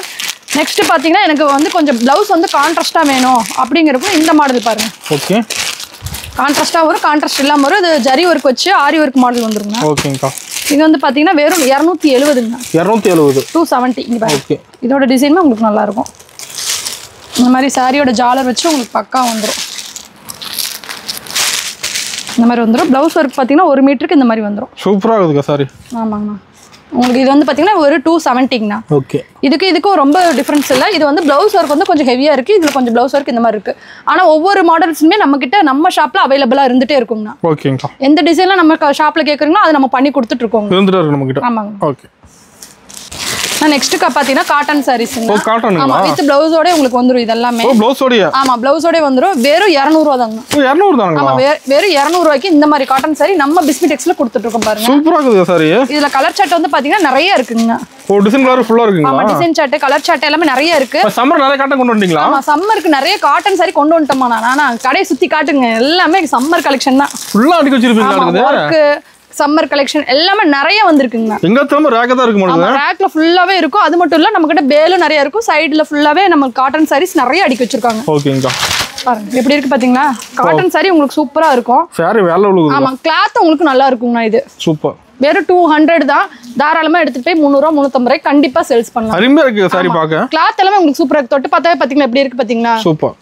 நெக்ஸ்ட் பாத்தீங்கன்னா எனக்கு வந்து கொஞ்சம் ப்ளவுஸ் வந்து கான்ட்ராஸ்டா வேணும் அப்படிங்கிறப்ப இந்த மாடல் பாருங்க. ஓகே. கான்ட்ராஸ்டா வரும் கான்ட்ராஸ்ட் இல்லாம வரும். இது ஜரி ஒர்க் வச்சு ஆரி ஒர்க் மாடல் வந்துருங்க. ஓகேங்கா. இது வந்து பாத்தீங்கன்னா வெறும் 270ங்க. 270. 270 இங்க பாருங்க. ஓகே. இதோட டிசைன் உங்களுக்கு நல்லா இருக்கும். இந்த மாதிரி சாரியோட ஜாலர் வச்சு உங்களுக்கு பக்கா வந்துரும். இந்த மாதிரி வந்துரும். ப்ளவுஸ் ஒர்க் பாத்தீங்கன்னா 1 மீட்டருக்கு இந்த மாதிரி வந்துரும். சூப்பரா இருக்குதுங்க சாரி. ஆமாங்கண்ணா. உங்களுக்கு இது வந்து பாத்தீங்கன்னா ஒரு 270ங்கண்ணா. ஓகே. இதுக்கும் ரொம்ப டிஃபரன்ஸ் இல்லை. இது வந்து ப்ளவுஸ் ஒர்க் வந்து கொஞ்சம் ஹெவியா இருக்கு. இதுல கொஞ்சம் ப்ளவுஸ் ஒர்க் இந்த மாதிரி இருக்கு. ஆனா ஒவ்வொரு மாடல்ஸுமே நம்ம ஷாப்ல அவைலபிளா இருந்துட்டே இருக்குங்கண்ணா. ஓகேங்கா. எந்த டிசைன்ல நம்ம ஷாப்ல கேக்குறீங்களோ அதை நம்ம பண்ணி கொடுத்துட்டு இருக்கோம். இருந்துட்டே இருக்கு நம்ம கிட்ட. ஆமாங்க. ஓகே. நெக்ஸ்ட் பாத்தீங்கன்னா காட்டன் சாரீஸ்ங்க. ஓ காட்டனுங்களா? ஆமா வித் ப்ளவுஸோட உங்களுக்கு வந்துரும் இதெல்லாம். ஓ ப்ளவுஸோடயே? ஆமா ப்ளவுஸோட வந்துரும். வெறும் 200 ரூபாய் தாங்க. ஓ 200 தானங்களா? ஆமா வெறும் 200 ரூபாய்க்கு இந்த மாதிரி காட்டன் சாரி நம்ம பிஸ்மிடெக்ஸ்ல கொடுத்துட்டு இருக்கோம் பாருங்க. சூப்பரா இருக்குங்க சாரி. இதுல கலர் சார்ட் வந்து பாத்தீங்கன்னா நிறைய இருக்குங்க. ஓ டிசைன் கலர் ஃபுல்லா இருக்குங்களா? ஆமா டிசைன் சார்ட் கலர் சார்ட் எல்லாமே நிறைய இருக்கு. சம்மர் நிறைய காட்டன் கொண்டு வந்தீங்களா? ஆமா சம்மருக்கு நிறைய காட்டன் சாரி கொண்டு வந்துட்டோமா நான் கடையை சுத்தி காட்டுங்க. எல்லாமே சம்மர் கலெக்ஷன் தான். ஃபுல்லா அடிக்க வச்சிருப்பீங்களா? ஒர்க் சம்மர் கலெக்ஷன் எல்லாமே நிறைய வந்திருக்குங்க. எங்க திரும்ப ரேக் தான் இருக்கு நம்ம ரேக்ல ஃபுல்லாவே இருக்கும். அது மட்டும் இல்ல நம்ம கிட்ட பேலும் நிறைய இருக்கும். சைடுல ஃபுல்லாவே நம்ம காட்டன் சாரீஸ் நிறைய அடிக்க வச்சிருக்காங்க. ஓகேங்கா. பாருங்க எப்படி இருக்கு பாத்தீங்களா? காட்டன் சாரி உங்களுக்கு சூப்பரா இருக்கும். சாரி வேலை உள்ளது. ஆமா கிளாத் உங்களுக்கு நல்லா இருக்குங்க. இது சூப்பர். வெறும் 200 தான். தாராளமா எடுத்துட்டு போய் 300 ரூபாய் 350 ரூபாய் கண்டிப்பா சேல்ஸ் பண்ணலாம். அருமையா இருக்கு சாரி பாக்க. கிளாத் எல்லாமே உங்களுக்கு சூப்பரா இருக்கு. தொட்டு பார்த்தாவே பாத்தீங்களா எப்படி இருக்கு பாத்தீங்களா? சூப்பர்.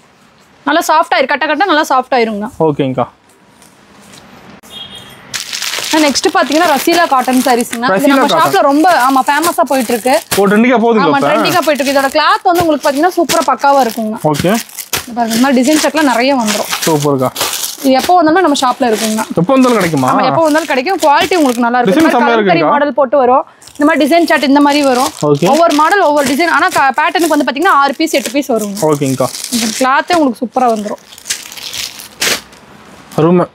நல்லா சாஃப்ட் ஆயிரு. கட்ட நல்லா சாஃப்ட் ஆயிருங்க. ஓகேங்கா. நெக்ஸ்ட் பாத்தீங்கன்னா ரசீலா காட்டன் சாரீஸ்ங்க. இது நம்ம ஷாப்ல ரொம்ப ஃபேமஸா போயிட்டு இருக்கு. ஓ ட்ரெண்டிங்கா போகுதுங்க. ஆமா ட்ரெண்டிங்கா போயிட்டு இருக்கு. இதோட கிளாத் வந்து உங்களுக்கு பாத்தீங்கன்னா சூப்பரா பக்காவா இருக்குங்க. ஓகே. பாருங்க இந்த மாதிரி டிசைன் செட்லாம் நிறைய வந்துரும். சூப்பர்க்கா. இது எப்போ வந்தாலும் நம்ம ஷாப்ல இருக்குங்க. எப்போ வந்தாலும் கிடைக்குமா? ஆமா எப்போ வந்தாலும் கிடைக்கும். குவாலிட்டி உங்களுக்கு நல்லா இருக்கும். கலம்கரி மாடல் போட்டு வரும். இந்த மாதிரி டிசைன் சார்ட் இந்த மாதிரி வரும். ஒவ்வொரு மாடல் ஒவ்வொரு டிசைன். ஆனா பேட்டர்னுக்கு வந்து பாத்தீங்கன்னா 6 பீஸ் 8 பீஸ் வரும். ஓகேங்கா. இந்த கிளாத்தே உங்களுக்கு சூப்பரா வந்துரும். அருமை.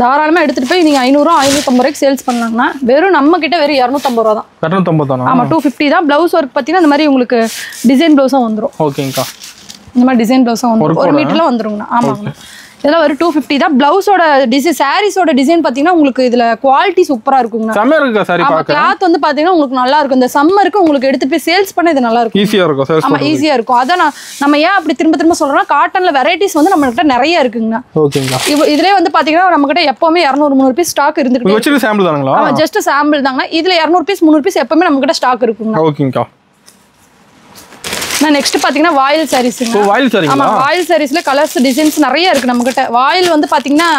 தாராளமா எடுத்துட்டு போய் நீங்க 500 550 ரூபாய்க்கு சேல்ஸ் பண்ணலாம்னா வெறும் நம்ம கிட்ட வெறும் 250 ரூபாய் தான். 250 தானா? ஆமா 250 தான். ப்ளவுஸ் ஒர்க் பாத்தீங்கன்னா இந்த மாதிரி உங்களுக்கு டிசைன் ப்ளவுஸும் வந்துரும். ஓகேங்கா. இந்த மாதிரி டிசைன் ப்ளவுஸும் வந்துரும். 1 மீட்டர்ல வந்துருங்கண்ணா. ஆமாங்க. இதெல்லாம் ஒரு 250 தான். ப்ளவுஸோட டிசைன் சாரீஸோட டிசைன் பாத்தீங்கன்னா உங்களுக்கு இதுல குவாலிட்டி சூப்பரா இருக்குங்க. செமையா இருக்கு சாரி பாக்க. கிளாத் வந்து பாத்தீங்கன்னா உங்களுக்கு நல்லா இருக்கும். இந்த சம்மருக்கு உங்களுக்கு எடுத்து போய் சேல்ஸ் பண்ண இது நல்லா இருக்கும். ஈஸியா இருக்கும் சேல்ஸ் பண்ண. ஆமா ஈஸியா இருக்கும். அத நம்ம ஏன் அப்படி திரும்ப சொல்றோம்னா காட்டன்ல வெரைட்டிஸ் வந்து நம்ம கிட்ட நிறைய இருக்குங்க. ஓகேங்களா. இதுலயே வந்து பாத்தீங்கன்னா நம்ம கிட்ட எப்பவுமே 200 300 பீஸ் ஸ்டாக் இருந்துட்டு இருக்கு. வெச்சிருக்க சாம்பிள் தானங்களா? ஆமா ஜஸ்ட் சாம்பிள் தாங்க. இதுல 200 பீஸ் 300 பீஸ் எப்பவுமே நம்ம கிட்ட ஸ்டாக் இருக்குங்க. ஓகேங்கா. நெக்ஸ்ட் பாத்தீங்கன்னா வாயில் சாரீஸ்ங்க. ஓ வாயில் சாரீங்களா? ஆமா வாயில் சாரீஸ்ல கலர்ஸ் டிசைன்ஸ் நிறைய இருக்கு நம்ம கிட்ட. வாயில் வந்து பாத்தீங்கன்னா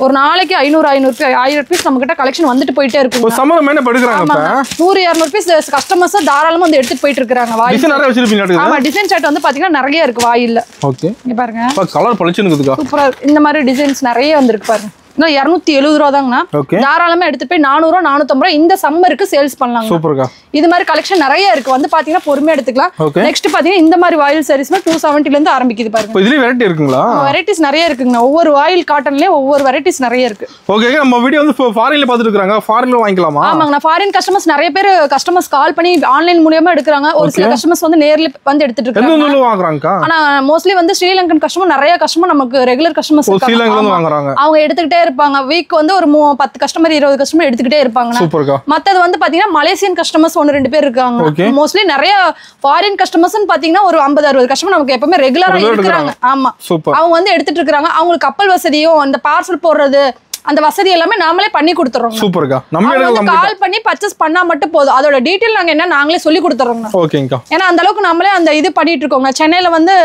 ஒரு நாளைக்கு 500 பீஸ் நம்ம கிட்ட கலெக்ஷன் வந்துட்டு போயிட்டே இருக்கு. ஒரு சம்மர் மேல படுக்குறாங்க இப்ப 100 200 பீஸ் கஸ்டமர்ஸ் தாராளமா வந்து எடுத்துட்டு போயிட்டு இருக்காங்க. வாயில் டிசைன் நிறைய வச்சிருப்பீங்க. ஆமா டிசைன் சார்ட் வந்து பாத்தீங்கன்னா நிறைய இருக்கு வாயில்ல. ஓகே. இங்க பாருங்க. கலர் பளிச்சுன்னு இருக்குதுக்கா. சூப்பரா இந்த மாதிரி டிசைன்ஸ் நிறைய வந்திருக்கு பாருங்க. 270 ரூபா தாங்கண்ணா. தாராளமா எடுத்துட்டு போய் 400 450 ரூபாய் இந்த சம்மருக்கு சேல்ஸ் பண்ணலாம். சூப்பர்க்கா. இது மாதிரி கலெக்ஷன் நிறைய இருக்கு. வந்து பாத்தீங்கன்னா பொறுமையா எடுத்துக்கலாம். நெக்ஸ்ட் பாத்தீங்கன்னா இந்த மாதிரி வாயில் சாரீஸ்ல 270 ல இருந்து ஆரம்பிக்குது பாருங்க. இதுல வெரைட்டி இருக்குங்களா? வெரைட்டிஸ் நிறைய இருக்குங்க. ஒவ்வொரு வாயில் காட்டன்லயே ஒவ்வொரு வெரைட்டிஸ் நிறைய இருக்கு. ஓகே. நம்ம வீடியோ வந்து ஃபாரின்ல பாத்துட்டு இருக்காங்க. ஃபாரின்ல வாங்கிக்கலாமா? ஆமாங்க. ஃபாரின் கஸ்டமர்ஸ் நிறைய பேர் கஸ்டமர்ஸ் கால் பண்ணி ஆன்லைன் மூலமா எடுக்கறாங்க. ஒரு சில கஸ்டமர்ஸ் வந்து நேர்ல வந்து எடுத்துட்டு இருக்காங்க. எந்த ஊர்ல வாங்குறாங்க? ஆனா மோஸ்ட்லி வந்து ஸ்ரீலங்கன் கஸ்டமர் நிறைய கஸ்டமர் நமக்கு ரெகுலர் கஸ்டமர்ஸ் இருக்காங்க. ஸ்ரீலங்கால இருந்து வாங்குறாங்க. அவங்க எடுத்துக்கிட்டே இருப்பாங்க. வீக் வந்து ஒரு 10 கஸ்டமர் 20 கஸ்டமர் எடுத்துக்கிட்டே இருப்பாங்க. சூப்பர்க்கா. மத்தது வந்து பாத்தீங்கன்னா மலேசியன் கஸ்டமர்ஸ் 1-2 பேர் இருக்காங்க. மோஸ்ட்லி நிறைய ஃபாரின் கஸ்டமர்ஸ் பாத்தீங்கன்னா ஒரு 50-60 கஸ்டமர் நமக்கு எப்பவுமே ரெகுலரா இருக்காங்க. ஆமா, அவங்க வந்து எடுத்துட்டு இருக்காங்க. அவங்களுக்கு கப்பல் வசதியும் அந்த பார்சல் போடுறது அந்த வசதி எல்லாமே நாமளே பண்ணி கொடுத்துறோம். சூப்பர்க்கா. நம்ம கால் பண்ணி பர்ச்சேஸ் பண்ணா மட்டும் போதும். அதோட டீடைல் நாங்க என்ன நாங்களே சொல்லி கொடுத்துறோம். ஓகேங்கா. ஏன்னா அந்த அளவுக்கு நாமளே அந்த இது பண்ணிட்டு இருக்கோங்க. சென்னையில வந்து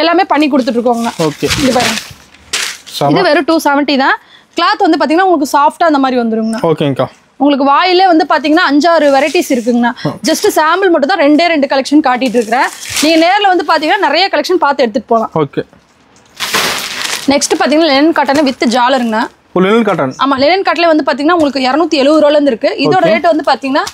எல்லாமே பண்ணி கொடுத்துட்டு இருக்கோங்க. ஓகே. இது பாருங்க, இது வெறும் 270 தான். கிளாத் வந்து பாத்தீங்கன்னா உங்களுக்கு சாஃப்டா அந்த மாதிரி வந்துருங்க. ஓகேங்கா. உங்களுக்கு வாயிலே வந்து பாத்தீங்கன்னா 5-6 வெரைட்டிஸ் இருக்குங்கண்ணா. ஜஸ்ட் சாம்பிள் மட்டும் தான் 2 கலெக்ஷன் காட்டிட்டு இருக்கிறேன். நீங்க நேர்ல வந்து பாத்தீங்கன்னா நிறைய கலெக்ஷன் பார்த்து எடுத்துட்டு போகலாம். ஓகே. நெக்ஸ்ட் பாத்தீங்கன்னா லெனன் காட்டன் வித் ஜாலருங்கண்ணா. Linen cotton. ஆமா, லெனன் காட்ல வந்து பாத்தீங்கன்னா உங்களுக்கு 270 ரூபாயில இருந்து இருக்கு. இதோட ரேட் வந்து பாத்தீங்கன்னா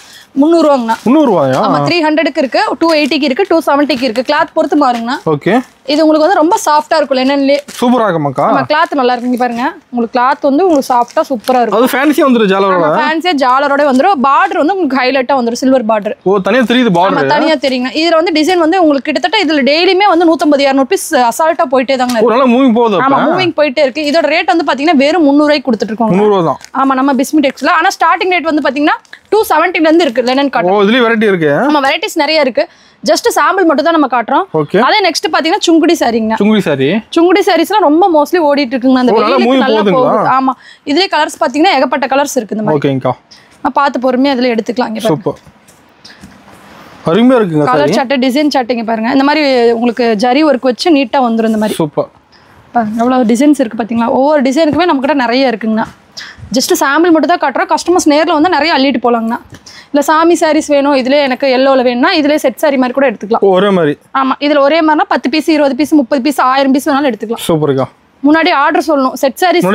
300 ரூபாங்கண்ணா. 300 ரூபாயா? ஆமா, 300க்கு இருக்கு, 280க்கு இருக்கு, 270க்கு இருக்கு. கிளாத் பொறுத்து மாறுங்கண்ணா. ஓகே. இது உங்களுக்கு வந்து ரொம்ப சாஃப்ட்டா இருக்கும். லெனன்லயே சூப்பரா இருக்குமாக்கா? ஆமா, கிளாத் நல்லா இருக்கு. பாருங்க, உங்களுக்கு கிளாத் வந்து உங்களுக்கு சாஃப்ட்டா சூப்பரா இருக்கும். அது ஃபேன்சியா வந்துரும் ஜாலரோட. ஃபேன்சியா ஜாலரோட வந்துரும். பார்டர் வந்து உங்களுக்கு ஹைலைட்டா வந்துரும், சில்வர் பார்டர். ஓ, தனியா தெரியுது பார்டர். ஆமா, தனியா தெரியுங்க. இதுல வந்து டிசைன் வந்து உங்களுக்கு கிட்டத்தட்ட இதுல டெய்லியுமே வந்து 150-200 பீஸ் அசால்ட்டா போயிட்டே தாங்க இருக்கு. ஒரு நாள் மூவிங் போகுது. ஆமா, மூவிங் போயிட்டே இருக்கு. இதோட ரேட் வந்து பாத்தீங்கன்னா வெறும் 300 ரூபாய்க்கு கொடுத்துட்டு இருக்கோம். 300 ரூபாய் தான். ஆமா, நம்ம பிஸ்மி டெக்ஸ்ல. ஆனா ஸ்டார்டிங் ரேட் வந்து பாத்தீங்கன்னா 270ல இருந்து இருக்கு லெனன் காட்டன். ஓ, இதுலயே வெரைட்டி இருக்கு. ஆமா, வெரைட்டிஸ் நிறைய இருக்கு. ஜஸ்ட் சாம்பிள் மட்டும் தான் நம்ம காட்டுறோம். அதே நெக்ஸ்ட் பாத்தீங்கன்னா சுங்குடி சாரிங்க. சுங்குடி சாரீஸ்லாம் ரொம்ப மோஸ்ட்லி ஓடிட்டு இருக்குங்க. அந்த வெயிலுக்கு நல்லா போகுது. ஆமா, இதுலயே கலர்ஸ் பாத்தீங்கன்னா ஏகப்பட்ட கலர்ஸ் இருக்கு. இந்த மாதிரி ஓகேங்கா, பார்த்து பொறுமையா அதுல எடுத்துக்கலாம். இங்க பாருங்க, அருமையா இருக்குங்க. கலர் சார்ட், டிசைன் சார்ட்டிங்க பாருங்க. இந்த மாதிரி உங்களுக்கு ஜரி ஒர்க் வச்சு நீட்டா வந்துரும். இந்த மாதிரி சூப்பர். எவ்வளவு டிசைன்ஸ் இருக்கு பாத்தீங்களா? ஒவ்வொரு டிசைனுக்குமே நம்ம கிட்ட நிறைய இருக்குங்கண்ணா. ஜஸ்ட் சாம்பிள் மட்டும் தான் காட்டுறோம். கஸ்டமர்ஸ் நேரில் வந்து நிறைய அள்ளிட்டு போலாங்கண்ணா. இல்லை சாமி சாரீஸ் வேணும், இதுல எனக்கு எல்லோவில் வேணும்னா இதுல செட் சாரி மாதிரி கூட எடுத்துக்கலாம். ஒரே மாதிரி. ஆமா, இதுல ஒரே மாதிரினா 10 பீஸ் 20 பீஸ் 30 பீஸ் 1000 பீஸ் வேணாலும் எடுத்துக்கலாம். சூப்பர்க்கா. முன்னாடி ஆர்டர் சொல்லணும். செட் சாரீஸ்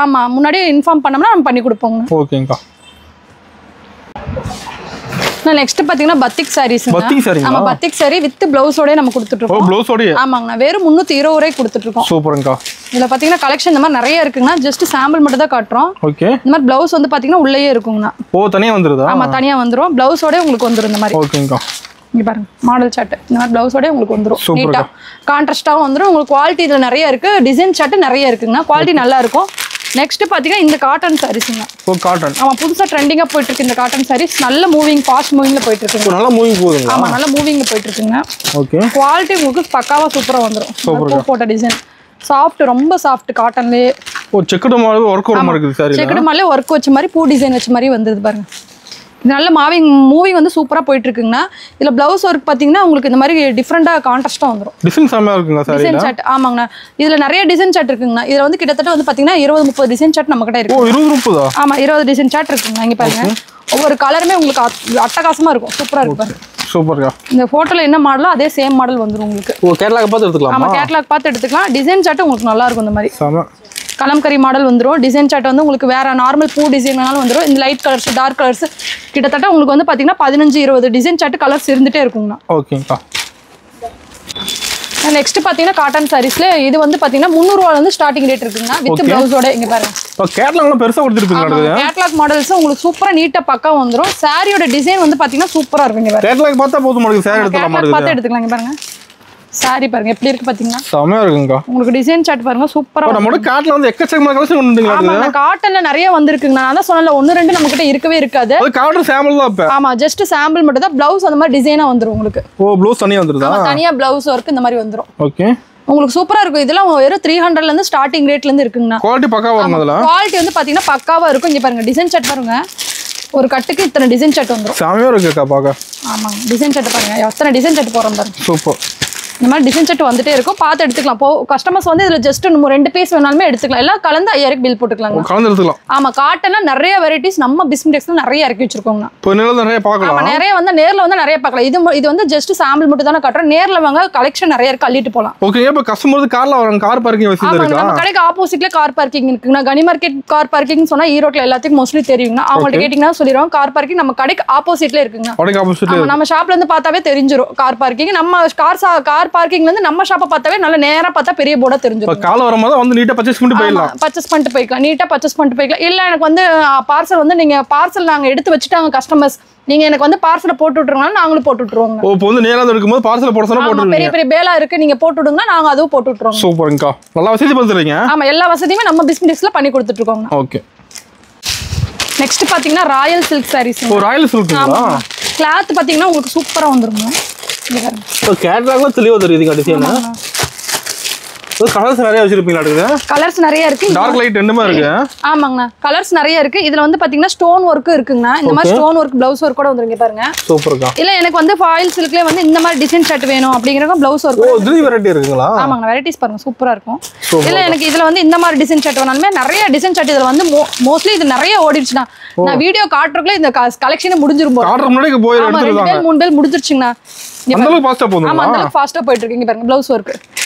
ஆமா, முன்னாடி இன்ஃபார்ம் பண்ணோம்னா நம்ம பண்ணி கொடுப்போங்க. ஓகேங்கா. நெக்ஸ்ட் பாத்தீங்கன்னா பத்திக் சாரீஸ். ஆமா, பத்திக் சாரி வித் பிளவுஸோட நம்ம கொடுத்துட்டு இருக்கோம். பிளவுஸோட ஆமாங்க, வெறும் 320 ரூபாய்க்கு கொடுத்துட்டு இருக்கோம். சூப்பர்ங்கா. இதுல பாத்தீங்கன்னா கலெக்ஷன் இந்த மாதிரி நிறைய இருக்குங்கண்ணா. ஜஸ்ட் சாம்பிள் மட்டும் தான் காட்டுறோம். ஓகே. இந்த மாதிரி பிளவுஸ் வந்து பாத்தீங்கன்னா உள்ளேயே இருக்குங்கண்ணா. ஓ, தனியா வந்துருதா? ஆமா, தனியா வந்துரும். பிளவுஸோட உங்களுக்கு வந்துரும் இந்த மாதிரி. ஓகேங்கா. இங்க பாருங்க, மாடல் சார்ட் இந்த மாதிரி பிளவுஸோட உங்களுக்கு வந்துரும். நீட்டா கான்ட்ராஸ்டாவும் வந்துரும். உங்களுக்கு குவாலிட்டி இதுல நிறைய இருக்கு. டிசைன் சார்ட் நிறைய இருக்குங்கண்ணா. குவாலிட்டி நல்லா இருக்கும். நெக்ஸ்ட் பாத்தீங்கன்னா இந்த காட்டன் சாரீஸ்ங்க. ஓ, காட்டன். ஆமா, புதுசா ட்ரெண்டிங்கா போயிட்டு இருக்கு இந்த காட்டன் சாரீஸ். நல்ல மூவிங், ஃபாஸ்ட் மூவிங்ல போயிட்டு இருக்கு. நல்ல மூவிங் போகுதுங்க. ஆமா, நல்ல மூவிங்ல போயிட்டு இருக்குங்க. ஓகே. குவாலிட்டி உங்களுக்கு பக்காவா சூப்பரா வந்துரும். சூப்பர் போட்ட டிசைன். சாஃப்ட், ரொம்ப சாஃப்ட் காட்டன்லயே. ஓ, செக்குடு மாதிரி வர்க் வர மாதிரி இருக்குது சாரி. செக்குடு மாதிரி வர்க் வச்ச மாதிரி பூ டிசைன் வச்ச மாதிரி வந்தது பாருங்க. நல்ல மூவிங் வந்து சூப்பரா போயிட்டு இருக்குங்கண்ணா. இதுல பிளவுஸ் ஒர்க் பாத்தீங்கன்னா உங்களுக்கு இந்த மாதிரி டிஃபரெண்டா கான்ட்ராஸ்டா வந்துரும். டிசைன் செமையா இருக்குங்க சார். டிசைன் சார்ட் ஆமாங்கண்ணா. இதுல நிறைய டிசைன் சார்ட் இருக்குங்கண்ணா. இதுல வந்து கிட்டத்தட்ட வந்து பாத்தீங்கன்னா 20-30 டிசைன் சார்ட் நம்ம கிட்ட இருக்கு. ஓ, 20-30? ஆமா, 20 டிசைன் சார்ட் இருக்குங்க. இங்க பாருங்க, ஒவ்வொரு கலருமே உங்களுக்கு அட்டகாசமா இருக்கும். சூப்பரா இருக்கு பாருங்க. சூப்பர்க்கா. இந்த போட்டோல என்ன மாடலோ அதே சேம் மாடல் வந்துரும் உங்களுக்கு. ஓ, கேட்டலாக் பார்த்து எடுத்துக்கலாம். ஆமா, கேட்டலாக் பார்த்து எடுத்துக்கலாம். டிசைன் சார்ட் உங்களுக்கு நல்லா இருக்கும். இந்த மாதிரி கலம்கரி மாடல் வந்துரும். டிசைன் சார்ட் வந்து உங்களுக்கு வேற நார்மல் பூ டிசைன் வேணாலும் வந்துரும். இந்த லைட் கலர்ஸ், டார்க் கலர்ஸ் கிட்டத்தட்ட உங்களுக்கு வந்து பாத்தீங்கன்னா 15-20 டிசைன் சார்ட் கலர்ஸ் இருந்துட்டே இருக்குங்கண்ணா. ஓகேங்கா. நெக்ஸ்ட் பாத்தீங்கன்னா காட்டன் சாரீஸ்ல இது வந்து பாத்தீங்கன்னா 300 ரூபாயில இருந்து ஸ்டார்டிங் ரேட் இருக்குங்க. வித் பிளவுஸோட. இங்க பாருங்க, கேட்டலாக்லாம் பெருசா கொடுத்துருப்பீங்க. கேட்டலாக் மாடல்ஸ் உங்களுக்கு சூப்பரா நீட்டா பக்கா வந்துரும். சாரியோட டிசைன் வந்து பாத்தீங்கன்னா சூப்பரா இருக்கும். இங்க பாருங்க, கேட்டலாக் பார்த்தா போதும் உங்களுக்கு. சாரி எடுத்துக்கலாம், பார்த்து எடுத்துக்கலாம். இங்க பாருங்க, சாரி பாருங்க எப்படி இருக்கு பாத்தீங்கன்னா. செமையா இருக்குங்க. உங்களுக்கு டிசைன் சார்ட் பாருங்க, சூப்பரா. நம்மளோட காட்ல வந்து எக்கச்சக்கமான கலெக்ஷன் வந்துங்களா? ஆமா, காட்டன்ல நிறைய வந்திருக்குங்க. நான் தான் சொன்னல 1-2 நம்ம கிட்ட இருக்கவே இருக்காது. அது காட்டன் சாம்பிள் தான் அப்ப. ஆமா, ஜஸ்ட் சாம்பிள் மட்டும் தான். பிளவுஸ் அந்த மாதிரி டிசைனா வந்துரும் உங்களுக்கு. ஓ, பிளவுஸ் தனியா வந்துருதா? ஆமா, தனியா பிளவுஸ் வர்க் இந்த மாதிரி வந்துரும். ஓகே. உங்களுக்கு சூப்பரா இருக்கும். இதெல்லாம் வெறும் 300ல இருந்து ஸ்டார்டிங் ரேட்ல இருந்து இருக்குங்க. குவாலிட்டி பக்காவா இருக்கும். அதெல்லாம் குவாலிட்டி வந்து பாத்தீங்கன்னா பக்காவா இருக்கும். இங்க பாருங்க, டிசைன் சார்ட் பாருங்க. ஒரு கட்டுக்கு இத்தனை டிசைன் சார்ட் வந்துரும். செமையா இருக்குக்கா பாக்க. ஆமா, டிசைன் சார்ட் பாருங்க, எத்தனை டிசைன் சார்ட் போறோம் பாருங்க. சூப்பர். இந்த மாதிரி டிசைன் செட் வந்துட்டே இருக்கும். பார்த்து எடுத்துக்கலாம். இப்போ கஸ்டமர்ஸ் வந்து இதுல ஜஸ்ட் 2 பீஸ் வேணாலுமே எடுத்துக்கலாம். எல்லாம் கலந்து 5000 பில் போட்டுக்கலாம். கலந்து எடுத்துக்கலாம். ஆமா, காட்டன்ல நிறைய வெரைட்டிஸ் நம்ம பிஸ்மி டெக்ஸ்ல நிறைய இறக்கி வச்சிருக்கோங்க. இப்போ நிறைய பார்க்கலாம். ஆமா, நிறைய வந்து நேர்ல வந்து நிறைய பார்க்கலாம். இது வந்து ஜஸ்ட் சாம்பிள் மட்டும் தான காட்டுறோம். நேர்ல வாங்க, கலெக்ஷன் நிறைய இருக்கு, அள்ளிட்டு போலாம். ஓகே. இப்போ கஸ்டமர் கார்ல வராங்க, கார் பார்க்கிங் வசதி இருக்கா? நம்ம கடைக்கு ஆப்போசிட்ல கார் பார்க்கிங் இருக்குங்க. கனி மார்க்கெட் கார் பார்க்கிங் சொன்னா ஈரோட்ல எல்லாத்துக்கும் மோஸ்ட்லி தெரியுங்க. அவங்கள்ட்ட கேட்டிங்கன்னா சொல்லிடுவாங்க. கார் பார்க்கிங் நம்ம கடைக்கு ஆப்போசிட்ல இருக்குங்க. கடைக்கு ஆப்போசிட்ல நம்ம ஷாப்ல இருந்து பார்த்தாவே தெரிஞ்சிரும் கார் பார்க்கிங். நம்ம கார் கார் பார்க்கிங்ல இருந்து நம்ம ஷாப்பை பார்த்தாவே நல்ல நேரா பார்த்தா பெரிய போர்டா தெரிஞ்சிடும். கால வரும்போது வந்து நீட்டா பர்ச்சேஸ் பண்ணிட்டு போயிடலாம். பர்ச்சேஸ் பண்ணிட்டு போய்க்கலாம், நீட்டா பர்ச்சேஸ் பண்ணிட்டு போய்க்கலாம். இல்ல எனக்கு வந்து பார்சல் வந்து நீங்க பார்சல் நாங்க எடுத்து வச்சுட்டாங்க கஸ்டமர்ஸ், நீங்க எனக்கு வந்து பார்சலை போட்டு விட்டுருங்க, நாங்களும் போட்டு விட்டுருவோங்க. ஓ இப்போ வந்து நேரா எடுக்கும்போது பார்சல் போட சொன்னா போட்டு பெரிய பெரிய பேலா இருக்கு, நீங்க போட்டு விடுங்க, நாங்க அதுவும் போட்டு விட்டுருவோம். சூப்பர்ங்கா, நல்லா வசதி பண்றீங்க. ஆமா, எல்லா வசதியுமே நம்ம பிசினஸ்ல பண்ணி கொடுத்துட்டு இருக்கோங்க. ஓகே. நெக்ஸ்ட் பாத்தீங்கன்னா ராயல் சில்க் சாரீஸ். ஓ ராயல் சில்க்ங்களா? கிளாத் பாத்தீங்கன்னா உங்களுக்கு சூப்பரா வந்துருங்க. இங்க பாருங்க. ஓ கேட்டலாக்ல தெளிவா தெரியுதுங்க டிசைன். கலர்ஸ் நிறைய வச்சிருப்பீங்களா? இருக்குது கலர்ஸ் நிறைய இருக்கு, டார்க் லைட் ரெண்டுமே இருக்கு. ஆமாங்கண்ணா, கலர்ஸ் நிறைய இருக்கு. இதுல வந்து பாத்தீங்கன்னா ஸ்டோன் ஒர்க் இருக்குங்கண்ணா. இந்த மாதிரி ஸ்டோன் ஒர்க் பிளவுஸ் ஒர்க் கூட வந்துருங்க பாருங்க. சூப்பர்க்கா. இல்ல எனக்கு வந்து ஃபாயில் சில்க்லயே வந்து இந்த மாதிரி டிசைன் ஷர்ட் வேணும் அப்படிங்கறத பிளவுஸ் ஒர்க். ஓ த்ரீ வெரைட்டி இருக்குங்களா? ஆமாங்க, வெரைட்டிஸ் பாருங்க சூப்பரா இருக்கும். இல்ல எனக்கு இதுல வந்து இந்த மாதிரி டிசைன் ஷர்ட் வேணாலுமே நிறைய டிசைன் ஷர்ட் இதுல வந்து மோஸ்ட்லி இது நிறைய ஓடிடுச்சுனா. நான் வீடியோ காட்றதுக்குள்ள இந்த கலெக்ஷன் முடிஞ்சிரும். காட்ற முன்னாடி போய் எடுத்துறாங்க. 3 பேல் முடிஞ்சிருச்சுங்கண்ணா. அந்த அளவுக்கு ஃபாஸ்டா போகுது. ஆமா, அந்த அளவுக்கு ஃபாஸ்டா போயிட்டு இருக்கு. இங்க பாருங்க பிளவுஸ் ஒர்க்.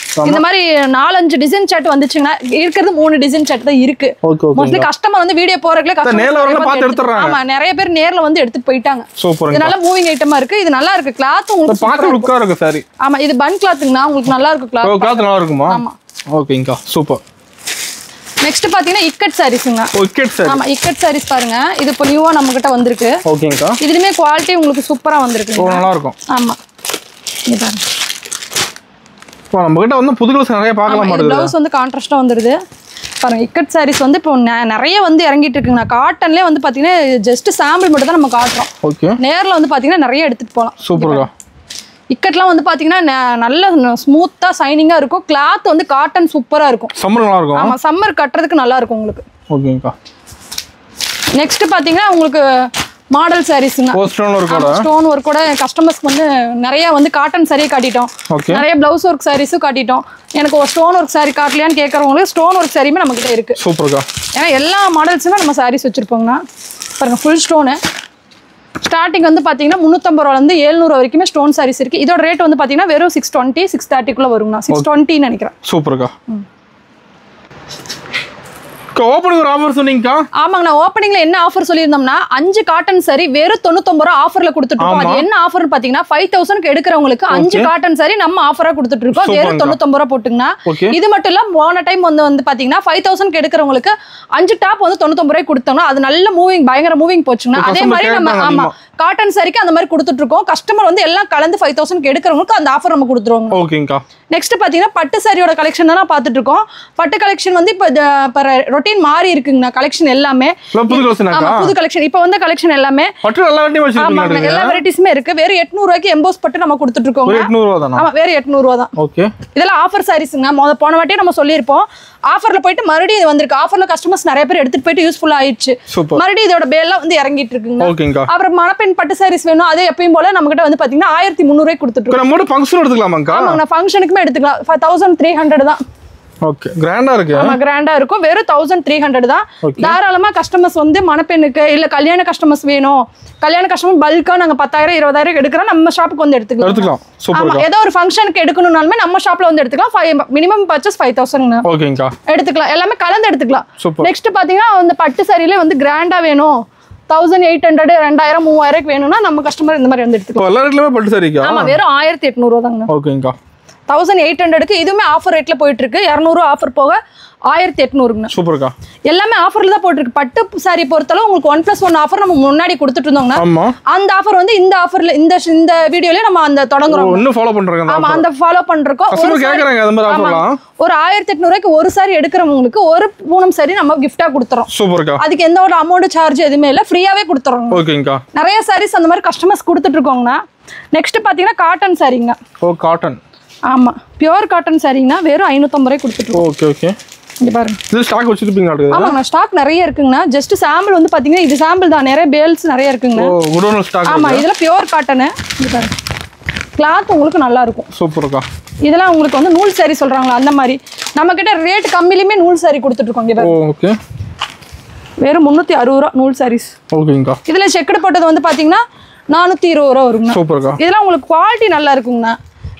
இந்த மாதிரி 4-5 டிசைன் ஷர்ட் வந்துச்சுங்கன்னா இருக்கிறது 3 டிசைன் ஷர்ட் தான் இருக்கு. மோஸ்ட்லி கஸ்டமர் வந்து வீடியோ போறதுக்குள்ள கஸ்டமர் நேர்ல வரல பார்த்து எடுத்துறாங்க. ஆமா, நிறைய பேர் நேர்ல வந்து எடுத்துட்டு போயிட்டாங்க. சூப்பர். இது நல்ல மூவிங் ஐட்டமா இருக்கு. இது நல்லா இருக்கு. கிளாத் உங்களுக்கு பாக்க லுக்கா இருக்கு சாரி. ஆமா, இது பன் கிளாத்ங்கனா, உங்களுக்கு நல்லா இருக்கு கிளாத். ஓ கிளாத் நல்லா இருக்குமா? ஆமா. ஓகேங்கா, சூப்பர். நெக்ஸ்ட் பாத்தீங்கன்னா இக்கட் சாரீஸ்ங்க. ஓ இக்கட் சாரி. ஆமா, இக்கட் சாரீஸ் பாருங்க. இது இப்போ நியூவா நம்ம கிட்ட வந்திருக்கு. ஓகேங்கா. இதுலயுமே குவாலிட்டி உங்களுக்கு சூப்பரா வந்திருக்கு. ஓ நல்லா இருக்கும். ஆமா, இது பாருங்க. இப்போ நம்ம கிட்ட வந்து புது கலர்ஸ் நிறைய பார்க்கலாம் மாட்டேங்குது. ப்ளவுஸ் வந்து கான்ட்ராஸ்டா வந்துருது பாருங்க. இக்கட் சாரீஸ் வந்து இப்போ நிறைய வந்து இறங்கிட்டு இருக்குங்க. காட்டன்லயே வந்து பாத்தீங்கன்னா ஜஸ்ட் சாம்பிள் மட்டும் தான் நம்ம காட்டுறோம். ஓகே. நேர்ல வந்து பாத்தீங்கன்னா நிறைய எடுத்துட்டு போலாம். சூப்பர்க்கா. இக்கட்லாம் வந்து பாத்தீங்கன்னா நல்ல ஸ்மூத்தா ஷைனிங்கா இருக்கும். கிளாத் வந்து காட்டன் சூப்பரா இருக்கும். சம்மர் நல்லா இருக்கும். ஆமா, சம்மர் கட்டுறதுக்கு நல்லா இருக்கும் உங்களுக்கு. ஓகேங்கா. நெக்ஸ்ட் பாத்தீங்கன்னா உங்களுக்கு மாடல் சாரீஸ்ங்க. ஓ ஸ்டோன் ஒர்க் கூட. ஸ்டோன் ஒர்க் கூட கஸ்டமர்ஸ்க்கு வந்து நிறைய வந்து காட்டன் சாரியே காட்டிட்டோம். நிறைய பிளவுஸ் ஒர்க் சாரீஸும் காட்டிட்டோம். எனக்கு ஒரு ஸ்டோன் ஒர்க் சாரி காட்டலையான்னு கேட்கறவங்களுக்கு ஸ்டோன் ஒர்க் சாரியுமே நம்ம கிட்ட இருக்கு. சூப்பர்க்கா. ஏன்னா எல்லா மாடல்ஸுமே நம்ம சாரீஸ் வச்சிருப்போங்கண்ணா. பாருங்க ஃபுல் ஸ்டோனு. ஸ்டார்டிங் வந்து பாத்தீங்கன்னா 350 ரூபாயிலிருந்து 700 வரைக்குமே ஸ்டோன் சாரீஸ் இருக்கு. இதோட ரேட் வந்து பாத்தீங்கன்னா வெறும் 620 630 வருங்கண்ணா. 620 நினைக்கிறேன். சூப்பர்க்கா. ஓப்பனிங் ஒரு ஆஃபர் சொன்னீங்கக்கா? ஆமாங்கண்ணா, ஓப்பனிங்ல என்ன ஆஃபர் சொல்லியிருந்தோம்னா 5 காட்டன் சாரி வெறும் 99 ரூபா ஆஃபர்ல கொடுத்துட்டு இருக்கோம். அது என்ன ஆஃபர்னு பாத்தீங்கன்னா 5000க்கு எடுக்கிறவங்களுக்கு 5 காட்டன் சாரி நம்ம ஆஃபரா கொடுத்துட்டு இருக்கோம். வெறும் 99 ரூபா போட்டுங்கண்ணா. இது மட்டும் இல்ல, போன டைம் வந்து பாத்தீங்கன்னா 5000க்கு எடுக்கிறவங்களுக்கு 5 டாப் வந்து 99 ரூபாய்க்கு கொடுத்தோம்னா அது நல்ல மூவிங், பயங்கர மூவிங் போச்சுங்கன்னா. அதே மாதிரி நம்ம ஆமா காட்டன் சாரிக்கு அந்த மாதிரி கொடுத்துட்டு இருக்கோம். கஸ்டமர் வந்து எல்லாம் கலந்து 5000க்கு எடுக்கிறவங்களுக்கு அந்த ஆஃபர் நம்ம கொடுத்துருவோம். ஓகேங்கா. நெக்ஸ்ட் பாத்தீங்கன்னா பட்டு சாரியோட கலெக்ஷன் தான் பார்த்துட்டு இருக்கோம். பட்டு கலெக்ஷன் வந்து இப்போ ரொட்டீன் மாறி இருக்குங்கண்ணா. கலெக்ஷன் எல்லாமே புது கலெக்ஷன். ஆமா, புது கலெக்ஷன். இப்போ வந்து கலெக்ஷன் எல்லாமே பட்டு எல்லா வெரைட்டியும் வச்சிருக்கீங்க. எல்லா வெரைட்டிஸுமே இருக்கு. வேற 800 ரூபாய்க்கு எம்போஸ் பட்டு நம்ம கொடுத்துட்டு இருக்கோம். 800 ரூபாய் தானா? ஆமா, வேற 800 ரூபாய் தான். ஓகே. இதெல்லாம் ஆஃபர் சாரீஸ்ங்க. போன வாட்டியே நம்ம சொல்லியிருப்போம். ஆஃபர்ல போயிட்டு மறுபடியும் இது வந்திருக்கு. ஆஃபர்ல கஸ்டமர்ஸ் நிறைய பேர் எடுத்துட்டு போயிட்டு யூஸ்ஃபுல்லா ஆயிடுச்சு. மறுபடியும் இதோட பேல்லாம் வந்து இறங்கிட்டு இருக்குங்க. ஓகேங்கா. அப்புறம் மணப்பெண் பட்டு சாரீஸ் வேணும், அதே எப்பயும் போல நம்ம கிட்ட வந்து பாத்தீங்கன்னா 1300 ரூபாய்க்கு கொடுத்துட்டு இருக்கோம். நம்ம ஃபங்க்ஷன் எடுத்துக்கலாமாங்கா? ஆமாங்க, ஃபங்க்ஷனுக்குமே எடுத்துக்கலாம். 1300 தான். ஓகே, கிராண்டா இருக்கு. ஆமா, கிராண்டா இருக்கும். வெறும் 1300 தான். தாராளமா கஸ்டமர்ஸ் வந்து மணப்பெண்ணுக்கு இல்ல கல்யாண கஸ்டமர்ஸ் வேணும், கல்யாண கஸ்டமர் பல்கா நாங்க 10,000 20,000 எடுக்கிறோம், நம்ம ஷாப்புக்கு வந்து எடுத்துக்கலாம். ஆமா, ஏதோ ஒரு ஃபங்க்ஷனுக்கு எடுக்கணும்னாலுமே நம்ம ஷாப்ல வந்து எடுத்துக்கலாம். மினிமம் பர்ச்சேஸ் 5000 ஓகேங்கா. எடுத்துக்கலாம். எல்லாமே கலந்து எடுத்துக்கலாம். நெக்ஸ்ட் பாத்தீங்கன்னா அந்த பட்டு சாரியில வந்து கிராண்டா வேணும், 1800 2000 3000 வேணும்னா நம்ம கஸ்டமர் இந்த மாதிரி வந்து எடுத்துக்கலாம். எல்லா ரேட்லயுமே பட்டு சாரிக்கா? ஆமா, வெறும் 1800 ரூபாய் தாங்க. ஓகேங்கா. 1800க்கு இதுவுமே ஆஃபர் ரேட்ல போயிட்டு இருக்கு. 200 ஆஃபர் போக 1800ங்க. சூப்பர்க்கா. எல்லாமே ஆஃபர்ல தான் போட்டுருக்கு. பட்டு சாரி பொறுத்தளவு உங்களுக்கு 1+1 ஆஃபர் நம்ம முன்னாடி கொடுத்துட்டு இருந்தோம்னா அந்த ஆஃபர் வந்து இந்த ஆஃபர்ல இந்த வீடியோல நம்ம அந்த தொடங்குறோம். இன்னும் ஃபாலோ பண்றோம். ஆமா, அந்த ஃபாலோ பண்றோம். கஸ்டமர் கேக்குறாங்க அந்த மாதிரி ஆஃபர்லாம். ஒரு 1800 ரூபாய்க்கு ஒரு சாரி எடுக்கிறவங்களுக்கு ஒரு பூனம் சாரி நம்ம கிஃப்டா கொடுத்துறோம். சூப்பர்க்கா. அதுக்கு எந்த ஒரு அமௌண்ட் சார்ஜ் எதுவுமே இல்ல, ஃப்ரீயாவே கொடுத்துறோம். ஓகேங்கா. நிறைய சாரீஸ் அந்த மாதிரி கஸ்டமர்ஸ் கொடுத்துட்டு இருக்கோங்கண்ணா. நெக்ஸ்ட் பாத்தீங்கன்னா காட்டன் சாரிங்க. ஓ காட்டன். ஆமா, பியூர் காட்டன் சாரிங்கன்னா வெறும் 550 ரூபாய்க்கு கொடுத்துட்டு இருக்கோம். Okay okay. இங்க பாருங்க, இது ஸ்டாக் வச்சிருப்பீங்க. ஆமாங்க, ஸ்டாக் நிறைய இருக்குங்கண்ணா. ஜஸ்ட் சாம்பிள் வந்து பாத்தீங்கன்னா இது சாம்பிள் தான், நிறைய பேல்ஸ் நிறைய இருக்குங்க. ஓ குடோன் ஸ்டாக். ஆமா, இதெல்லாம் பியூர் காட்டன். இங்க பாருங்க, கிளாத் உங்களுக்கு நல்லா இருக்கும். சூப்பர்க்கா. இதெல்லாம் உங்களுக்கு வந்து நூல் சாரி சொல்றாங்களா அந்த மாதிரி நம்ம கிட்ட ரேட் கம்மியிலுமே நூல் சாரி கொடுத்துட்டு இருக்கோம். இங்க பாருங்க. ஓகே. வெறும் 360 ரூபாய் நூல் சாரீஸ். ஓகேங்கா. இதுல செக்குடு போட்டது வந்து பாத்தீங்கன்னா 420 ரூபாய் வருங்க. சூப்பர்க்கா. இதெல்லாம் உங்களுக்கு குவாலிட்டி நல்லா இருக்குங்கண்ணா.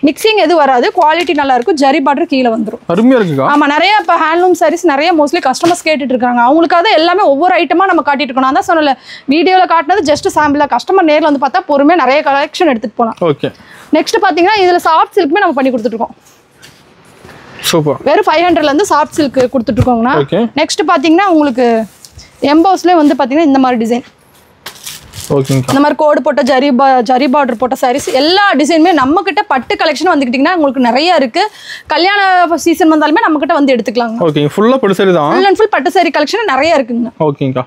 மிக்சிங் எதுவும் வராது, குவாலிட்டி நல்லா இருக்கும், ஜரி பார்டர் கீழே வந்துடும். அருமையா இருக்குக்கா. ஆமா, நிறைய இப்போ ஹேண்ட்லூம் சாரீஸ் நிறைய மோஸ்ட்லி கஸ்டமர்ஸ் கேட்டுட்டு இருக்காங்க. அவங்களுக்காக எல்லாமே ஒவ்வொரு ஐட்டமா நம்ம காட்டிட்டு இருக்கோம். நான் தான் சொன்னல, வீடியோல காட்டினது ஜஸ்ட் சாம்பிளா, கஸ்டமர் நேர்ல வந்து பார்த்தா பொறுமையா நிறைய கலெக்ஷன் எடுத்துட்டு போகலாம். ஓகே. நெக்ஸ்ட் பாத்தீங்கன்னா இதுல சாஃப்ட் சில்க்குமே நம்ம பண்ணி கொடுத்துட்டு இருக்கோம். சூப்பர். வெறும் 500ல இருந்து சாஃப்ட் சில்க் கொடுத்துட்டு இருக்கோங்கண்ணா. ஓகே. நெக்ஸ்ட் பாத்தீங்கன்னா உங்களுக்கு எம்போஸ்ல வந்து பாத்தீங்கன்னா இந்த மாதிரி டிசைன், ஓகேங்கா, இந்த மாதிரி கோடு போட்ட ஜரி பார்டர் போட்ட சாரீஸ் எல்லா டிசைனுமே நம்ம கிட்ட பட்டு கலெக்ஷன் வந்துக்கிட்டீங்கன்னா உங்களுக்கு நிறைய இருக்கு. கல்யாண சீசன் வந்தாலுமே நம்ம கிட்ட வந்து எடுத்துக்கலாம். ஓகே. ஃபுல்லா பட்டு சாரி தான். ஃபுல் அண்ட் ஃபுல் பட்டு சாரி கலெக்ஷன் நிறைய இருக்குங்க. ஓகேங்கா.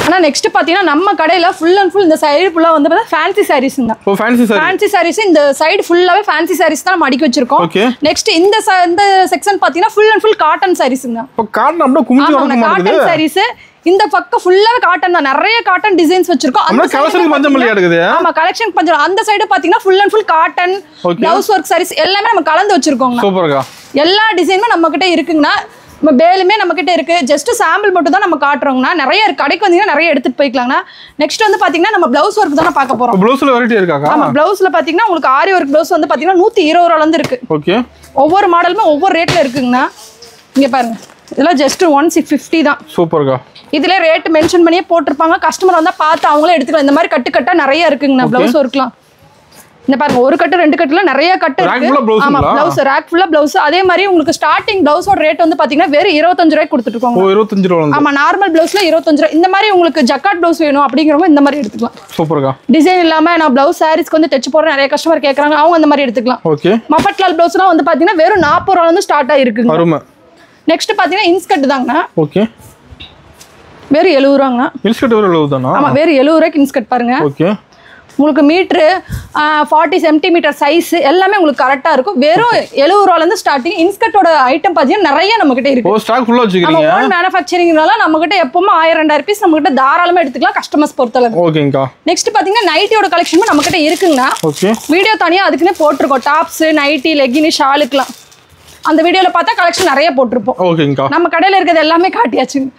ஆனா நெக்ஸ்ட் பாத்தீங்கன்னா நம்ம கடையில ஃபுல் அண்ட் ஃபுல் இந்த சைடு ஃபுல்லா வந்து பார்த்தா ஃபேன்சி சாரீஸ்ங்க. ஓ, ஃபேன்சி சாரி. ஃபேன்சி சாரீஸ் இந்த சைடு ஃபுல்லாவே ஃபேன்சி சாரீஸ் தான் நம்ம அடுக்கி வச்சிருக்கோம். ஓகே. நெக்ஸ்ட் இந்த செக்ஷன் பாத்தீங்கன்னா ஃபுல் அண்ட் ஃபுல் காட்டன் சாரீஸ்ங்க. இப்போ காட்டன் அப்படியே குமிஞ்சு வர மாட்டேங்குது. காட்டன் சாரீஸ் இந்த பக்கம் ஃபுல்லாவே காட்டன் தான், நிறைய காட்டன் டிசைன்ஸ் வச்சிருக்கோம். நம்ம கலெக்ஷனுக்கு பஞ்சம் இல்லையா இருக்குது? ஆமா, கலெக்ஷன் பஞ்சம். அந்த சைடு பாத்தீங்கன்னா full and full cotton, blouse work saris எல்லாமே நம்ம கலந்து வச்சிருக்கோங்க. சூப்பர்க்கா. எல்லா டிசைனுமே நம்ம கிட்ட இருக்குங்கண்ணா. நம்ம பேலுமே நம்ம கிட்ட இருக்கு. ஜஸ்ட் சாம்பிள் மட்டும் தான் நம்ம காட்டுறோம்னா, நிறைய கடைக்கு வந்தீங்கன்னா நிறைய எடுத்துட்டு போய்க்கலாம்னா. நெக்ஸ்ட் வந்து பாத்தீங்கன்னா நம்ம பிளவுஸ் ஒர்க் தான் பார்க்க போறோம். ப்ளவுஸ்ல வெரைட்டி இருக்காக்கா? ஆமா, பிளவுஸ்ல பாத்தீங்கன்னா உங்களுக்கு ஆரி ஒர்க் பிளவுஸ் வந்து பாத்தீங்கன்னா 120 ரூபாயில இருந்து இருக்கு. ஓகே. ஒவ்வொரு மாடலுமே ஒவ்வொரு ரேட்ல இருக்குங்கண்ணா. இங்க பாருங்க, இதெல்லாம் ஜஸ்ட் 1650 தான். சூப்பர்க்கா. இதுல ரேட் மென்ஷன் பண்ணியே போட்டிருப்பாங்க. கஸ்டமர் வந்தா பார்த்து அவங்களே எடுத்துக்கலாம். இந்த மாதிரி கட்டு கட்டா நிறைய இருக்குங்கண்ணா பிளவுஸ் ஒர்க்லாம். இந்த பாருங்க, ஒரு கட்டு 2 கட்டுல நிறைய கட்டு இருக்கு. ஆமா, பிளவுஸ் ரேக் ஃபுல்லா பிளவுஸ். அதே மாதிரி உங்களுக்கு ஸ்டார்டிங் பிளவுஸோட ரேட் வந்து பாத்தீங்கன்னா வெறும் 25 ரூபாய்க்கு கொடுத்துட்டு இருக்கோம். ஓ, 25 ரூபாய். ஆமா, நார்மல் பிளவுஸ்ல 25 ரூபாய். இந்த மாதிரி உங்களுக்கு ஜக்காட் பிளவுஸ் வேணும் அப்படிங்கிறவங்க இந்த மாதிரி எடுத்துக்கலாம். சூப்பர்க்கா. டிசைன் இல்லாம நான் பிளவுஸ் சாரீஸ்க்கு வந்து தைச்சு போறேன் நிறைய கஸ்டமர் கேக்குறாங்க, அவங்க அந்த மாதிரி எடுத்துக்கலாம். ஓகே. மஃபட்லால் பிளவுஸ்லாம் வந்து பாத்தீங்கன்னா வெறும் 40 ரூபாயில இருந்து ஸ்டார்ட் ஆயிருக்குங்க. அருமை. நெக்ஸ்ட் பாத்தீங்கன்னா இன்ஸ்கட் தாங்கண்ணா. ஓகே. வெறும் 70 ரூபாங்கண்ணா. இன்ஸ்கட் வெறும் 70 தானா? ஆமா, வெறும் 70 ரூபாய்க்கு இன்ஸ்கட் பாருங்க. ஓகே. உங்களுக்கு மீட்ரு 40 சென்டிமீட்டர் சைஸ் எல்லாமே உங்களுக்கு கரெக்டா இருக்கும். வெறும் 70 ரூபாயில இருந்து ஸ்டார்டிங். இன்ஸ்கட்டோட ஐட்டம் பாத்தீங்கன்னா நிறைய நம்ம கிட்ட இருக்கு. ஓ, ஸ்டாக் ஃபுல்லா வச்சிருக்கீங்க. ஓன் மேனுஃபேக்சரிங்னால நம்ம கிட்ட எப்பவுமே 1000-2000 பீஸ் நம்ம கிட்ட தாராளமா எடுத்துக்கலாம் கஸ்டமர்ஸ் பொறுத்தளவு. ஓகேங்கா. நெக்ஸ்ட் பாத்தீங்கன்னா நைட்டியோட கலெக்ஷனும் நம்ம கிட்ட இருக்குங்கண்ணா. ஓகே. வீடியோ தனியா அதுக்குன்னே போட்டிருக்கோம். டாப்ஸ், நைட்டி, லெகின், ஷாலுக்குலாம் அந்த வீடியோல பார்த்தா கலெக்ஷன் நிறைய போட்டிருப்போம். ஓகேங்கா. நம்ம கடையில இருக்கிறது எல்லாமே காட்டியாச்சுங்க.